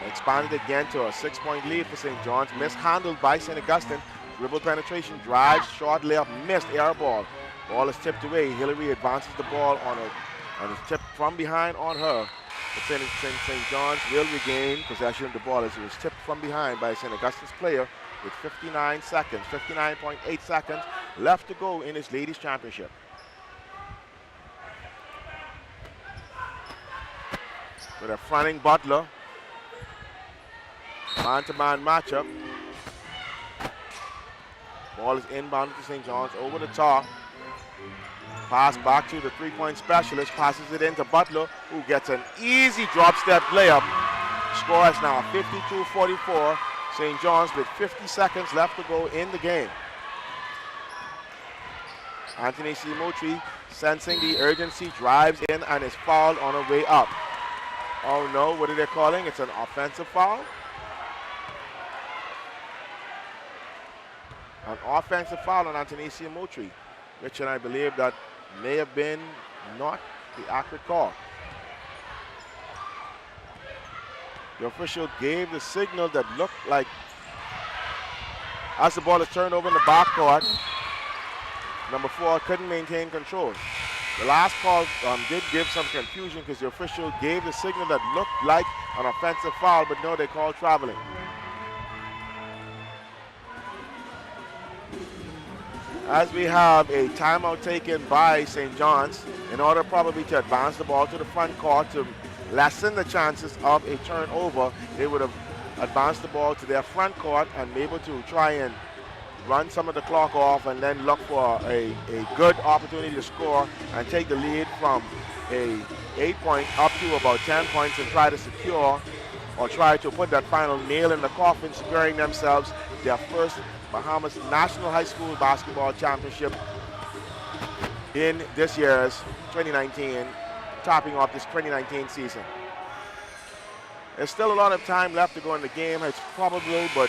expanded again to a 6-point lead for St. John's. Mishandled by St. Augustine. Dribble penetration, drives, short layup, missed, air ball. Ball is tipped away. Hillary advances the ball on it and is tipped from behind on her. But St. John's will regain possession of the ball as it was tipped from behind by St. Augustine's player with 59.8 seconds left to go in this ladies championship. with a fronting Butler. Man-to-man matchup. Ball is inbounded to St. John's over the top. Pass back to the three-point specialist. Passes it into Butler, who gets an easy drop-step layup. Score is now 52-44. St. John's with 50 seconds left to go in the game. Anthony C. Moultrie, sensing the urgency, drives in and is fouled on her way up. Oh no, what are they calling? It's an offensive foul. An offensive foul on Anthony C. Moultrie, which I believe that may have been not the accurate call. The official gave the signal that looked like, as the ball is turned over in the backcourt, number 4 couldn't maintain control. The last call did give some confusion because the official gave the signal that looked like an offensive foul, but no, they called traveling. As we have a timeout taken by St. John's in order probably to advance the ball to the front court to lessen the chances of a turnover, they would have advanced the ball to their front court and be able to try and run some of the clock off and then look for a good opportunity to score and take the lead from a 8-point up to about 10 points and try to secure or try to put that final nail in the coffin, securing themselves their first Bahamas National High School Basketball Championship in this year's 2019, topping off this 2019 season. There's still a lot of time left to go in the game. It's probably, but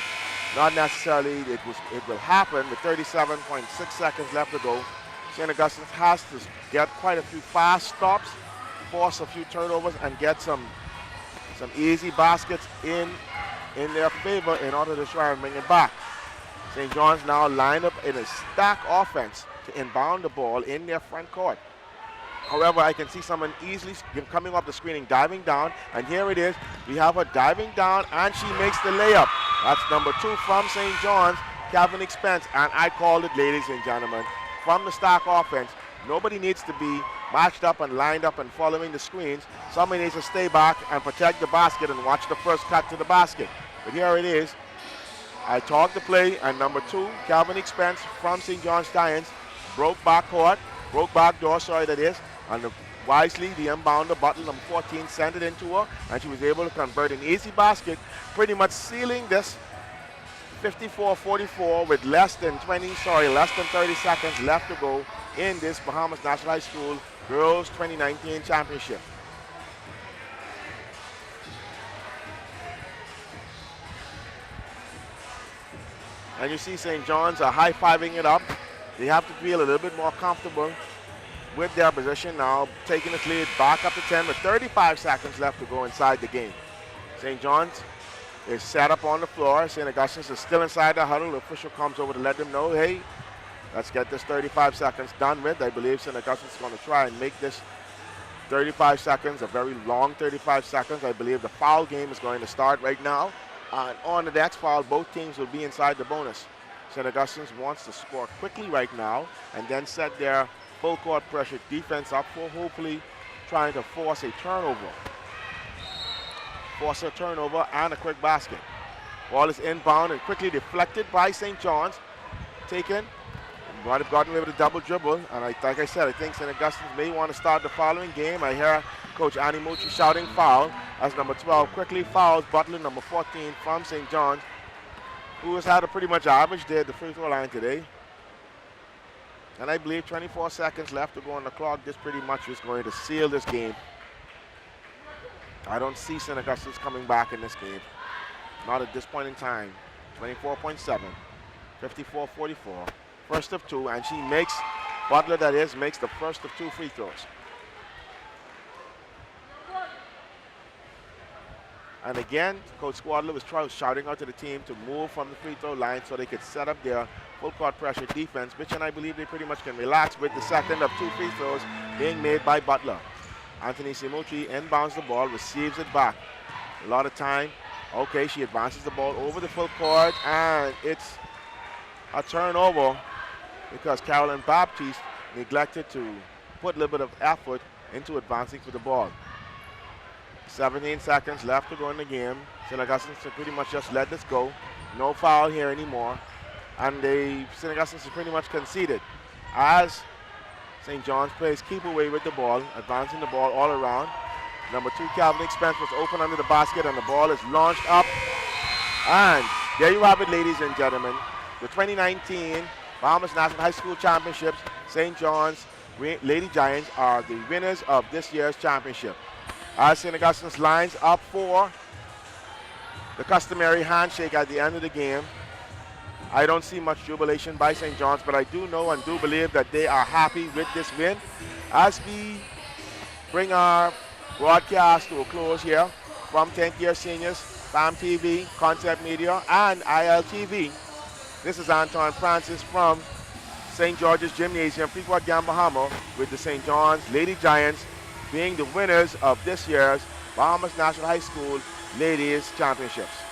not necessarily. It will happen with 37.6 seconds left to go. St. Augustine has to get quite a few fast stops, force a few turnovers, and get some easy baskets in their favor in order to try and bring it back. St. John's now lined up in a stack offense to inbound the ball in their front court. However, I can see someone easily coming up the screening, diving down, and here it is. We have her diving down, and she makes the layup. That's number 2 from St. John's, Calvin Spence, and I called it, ladies and gentlemen. From the stack offense, nobody needs to be matched up and lined up and following the screens. Somebody needs to stay back and protect the basket and watch the first cut to the basket. But here it is. I talked the play, and number 2, Calvin Spence from St. John's Giants, broke back door, that is, and wisely the inbounder, Butler, number 14, sent it into her, and she was able to convert an easy basket, pretty much sealing this 54-44 with less than 30 seconds left to go in this Bahamas National High School Girls 2019 Championship. And you see St. John's are high-fiving it up. They have to feel a little bit more comfortable with their position now, taking the lead back up to 10 with 35 seconds left to go inside the game. St. John's is set up on the floor. St. Augustine's is still inside the huddle. The official comes over to let them know, hey, let's get this 35 seconds done with. I believe St. Augustine's going to try and make this 35 seconds a very long 35 seconds. I believe the foul game is going to start right now. And on the next foul, both teams will be inside the bonus. St. Augustine's wants to score quickly right now and then set their full court pressure defense up for hopefully trying to force a turnover. And a quick basket. Ball is inbound and quickly deflected by St. John's. Taken. Might have gotten away with a double dribble. And like I said, I think St. Augustine may want to start the following game. I hear Coach Annie Moultrie shouting foul as number 12 quickly fouls Butler, number 14 from St. John's, who has had a pretty much average day at the free throw line today. And I believe 24 seconds left to go on the clock. This pretty much is going to seal this game. I don't see St. Augustine's coming back in this game. Not at this point in time. 24.7, 54-44. First of 2, and she makes, Butler that is, makes the first of 2 free throws. And again, Coach Squadler was shouting out to the team to move from the free throw line so they could set up their full court pressure defense, which and I believe they pretty much can relax with the second of 2 free throws being made by Butler. Anthony Simotri inbounds the ball, receives it back. A lot of time. Okay, she advances the ball over the full court, and it's a turnover because Carolyn Baptiste neglected to put a little bit of effort into advancing for the ball. 17 seconds left to go in the game. St. Augustine should pretty much just let this go. No foul here anymore. And St. Augustine should pretty much conceded as St. John's plays keep away with the ball, advancing the ball all around. Number 2, Calvin Spence was open under the basket, and the ball is launched up. And there you have it, ladies and gentlemen. The 2019 Bahamas National High School Championships, St. John's Lady Giants are the winners of this year's championship. As St. Augustine's lines up for the customary handshake at the end of the game. I don't see much jubilation by St. John's, but I do know and do believe that they are happy with this win. As we bring our broadcast to a close here from 10th Year Seniors, FAM TV, Concept Media, and ILTV, this is Anton Francis from St. George's Gymnasium, Freeport, Bahama, with the St. John's Lady Giants being the winners of this year's Bahamas National High School Ladies Championships.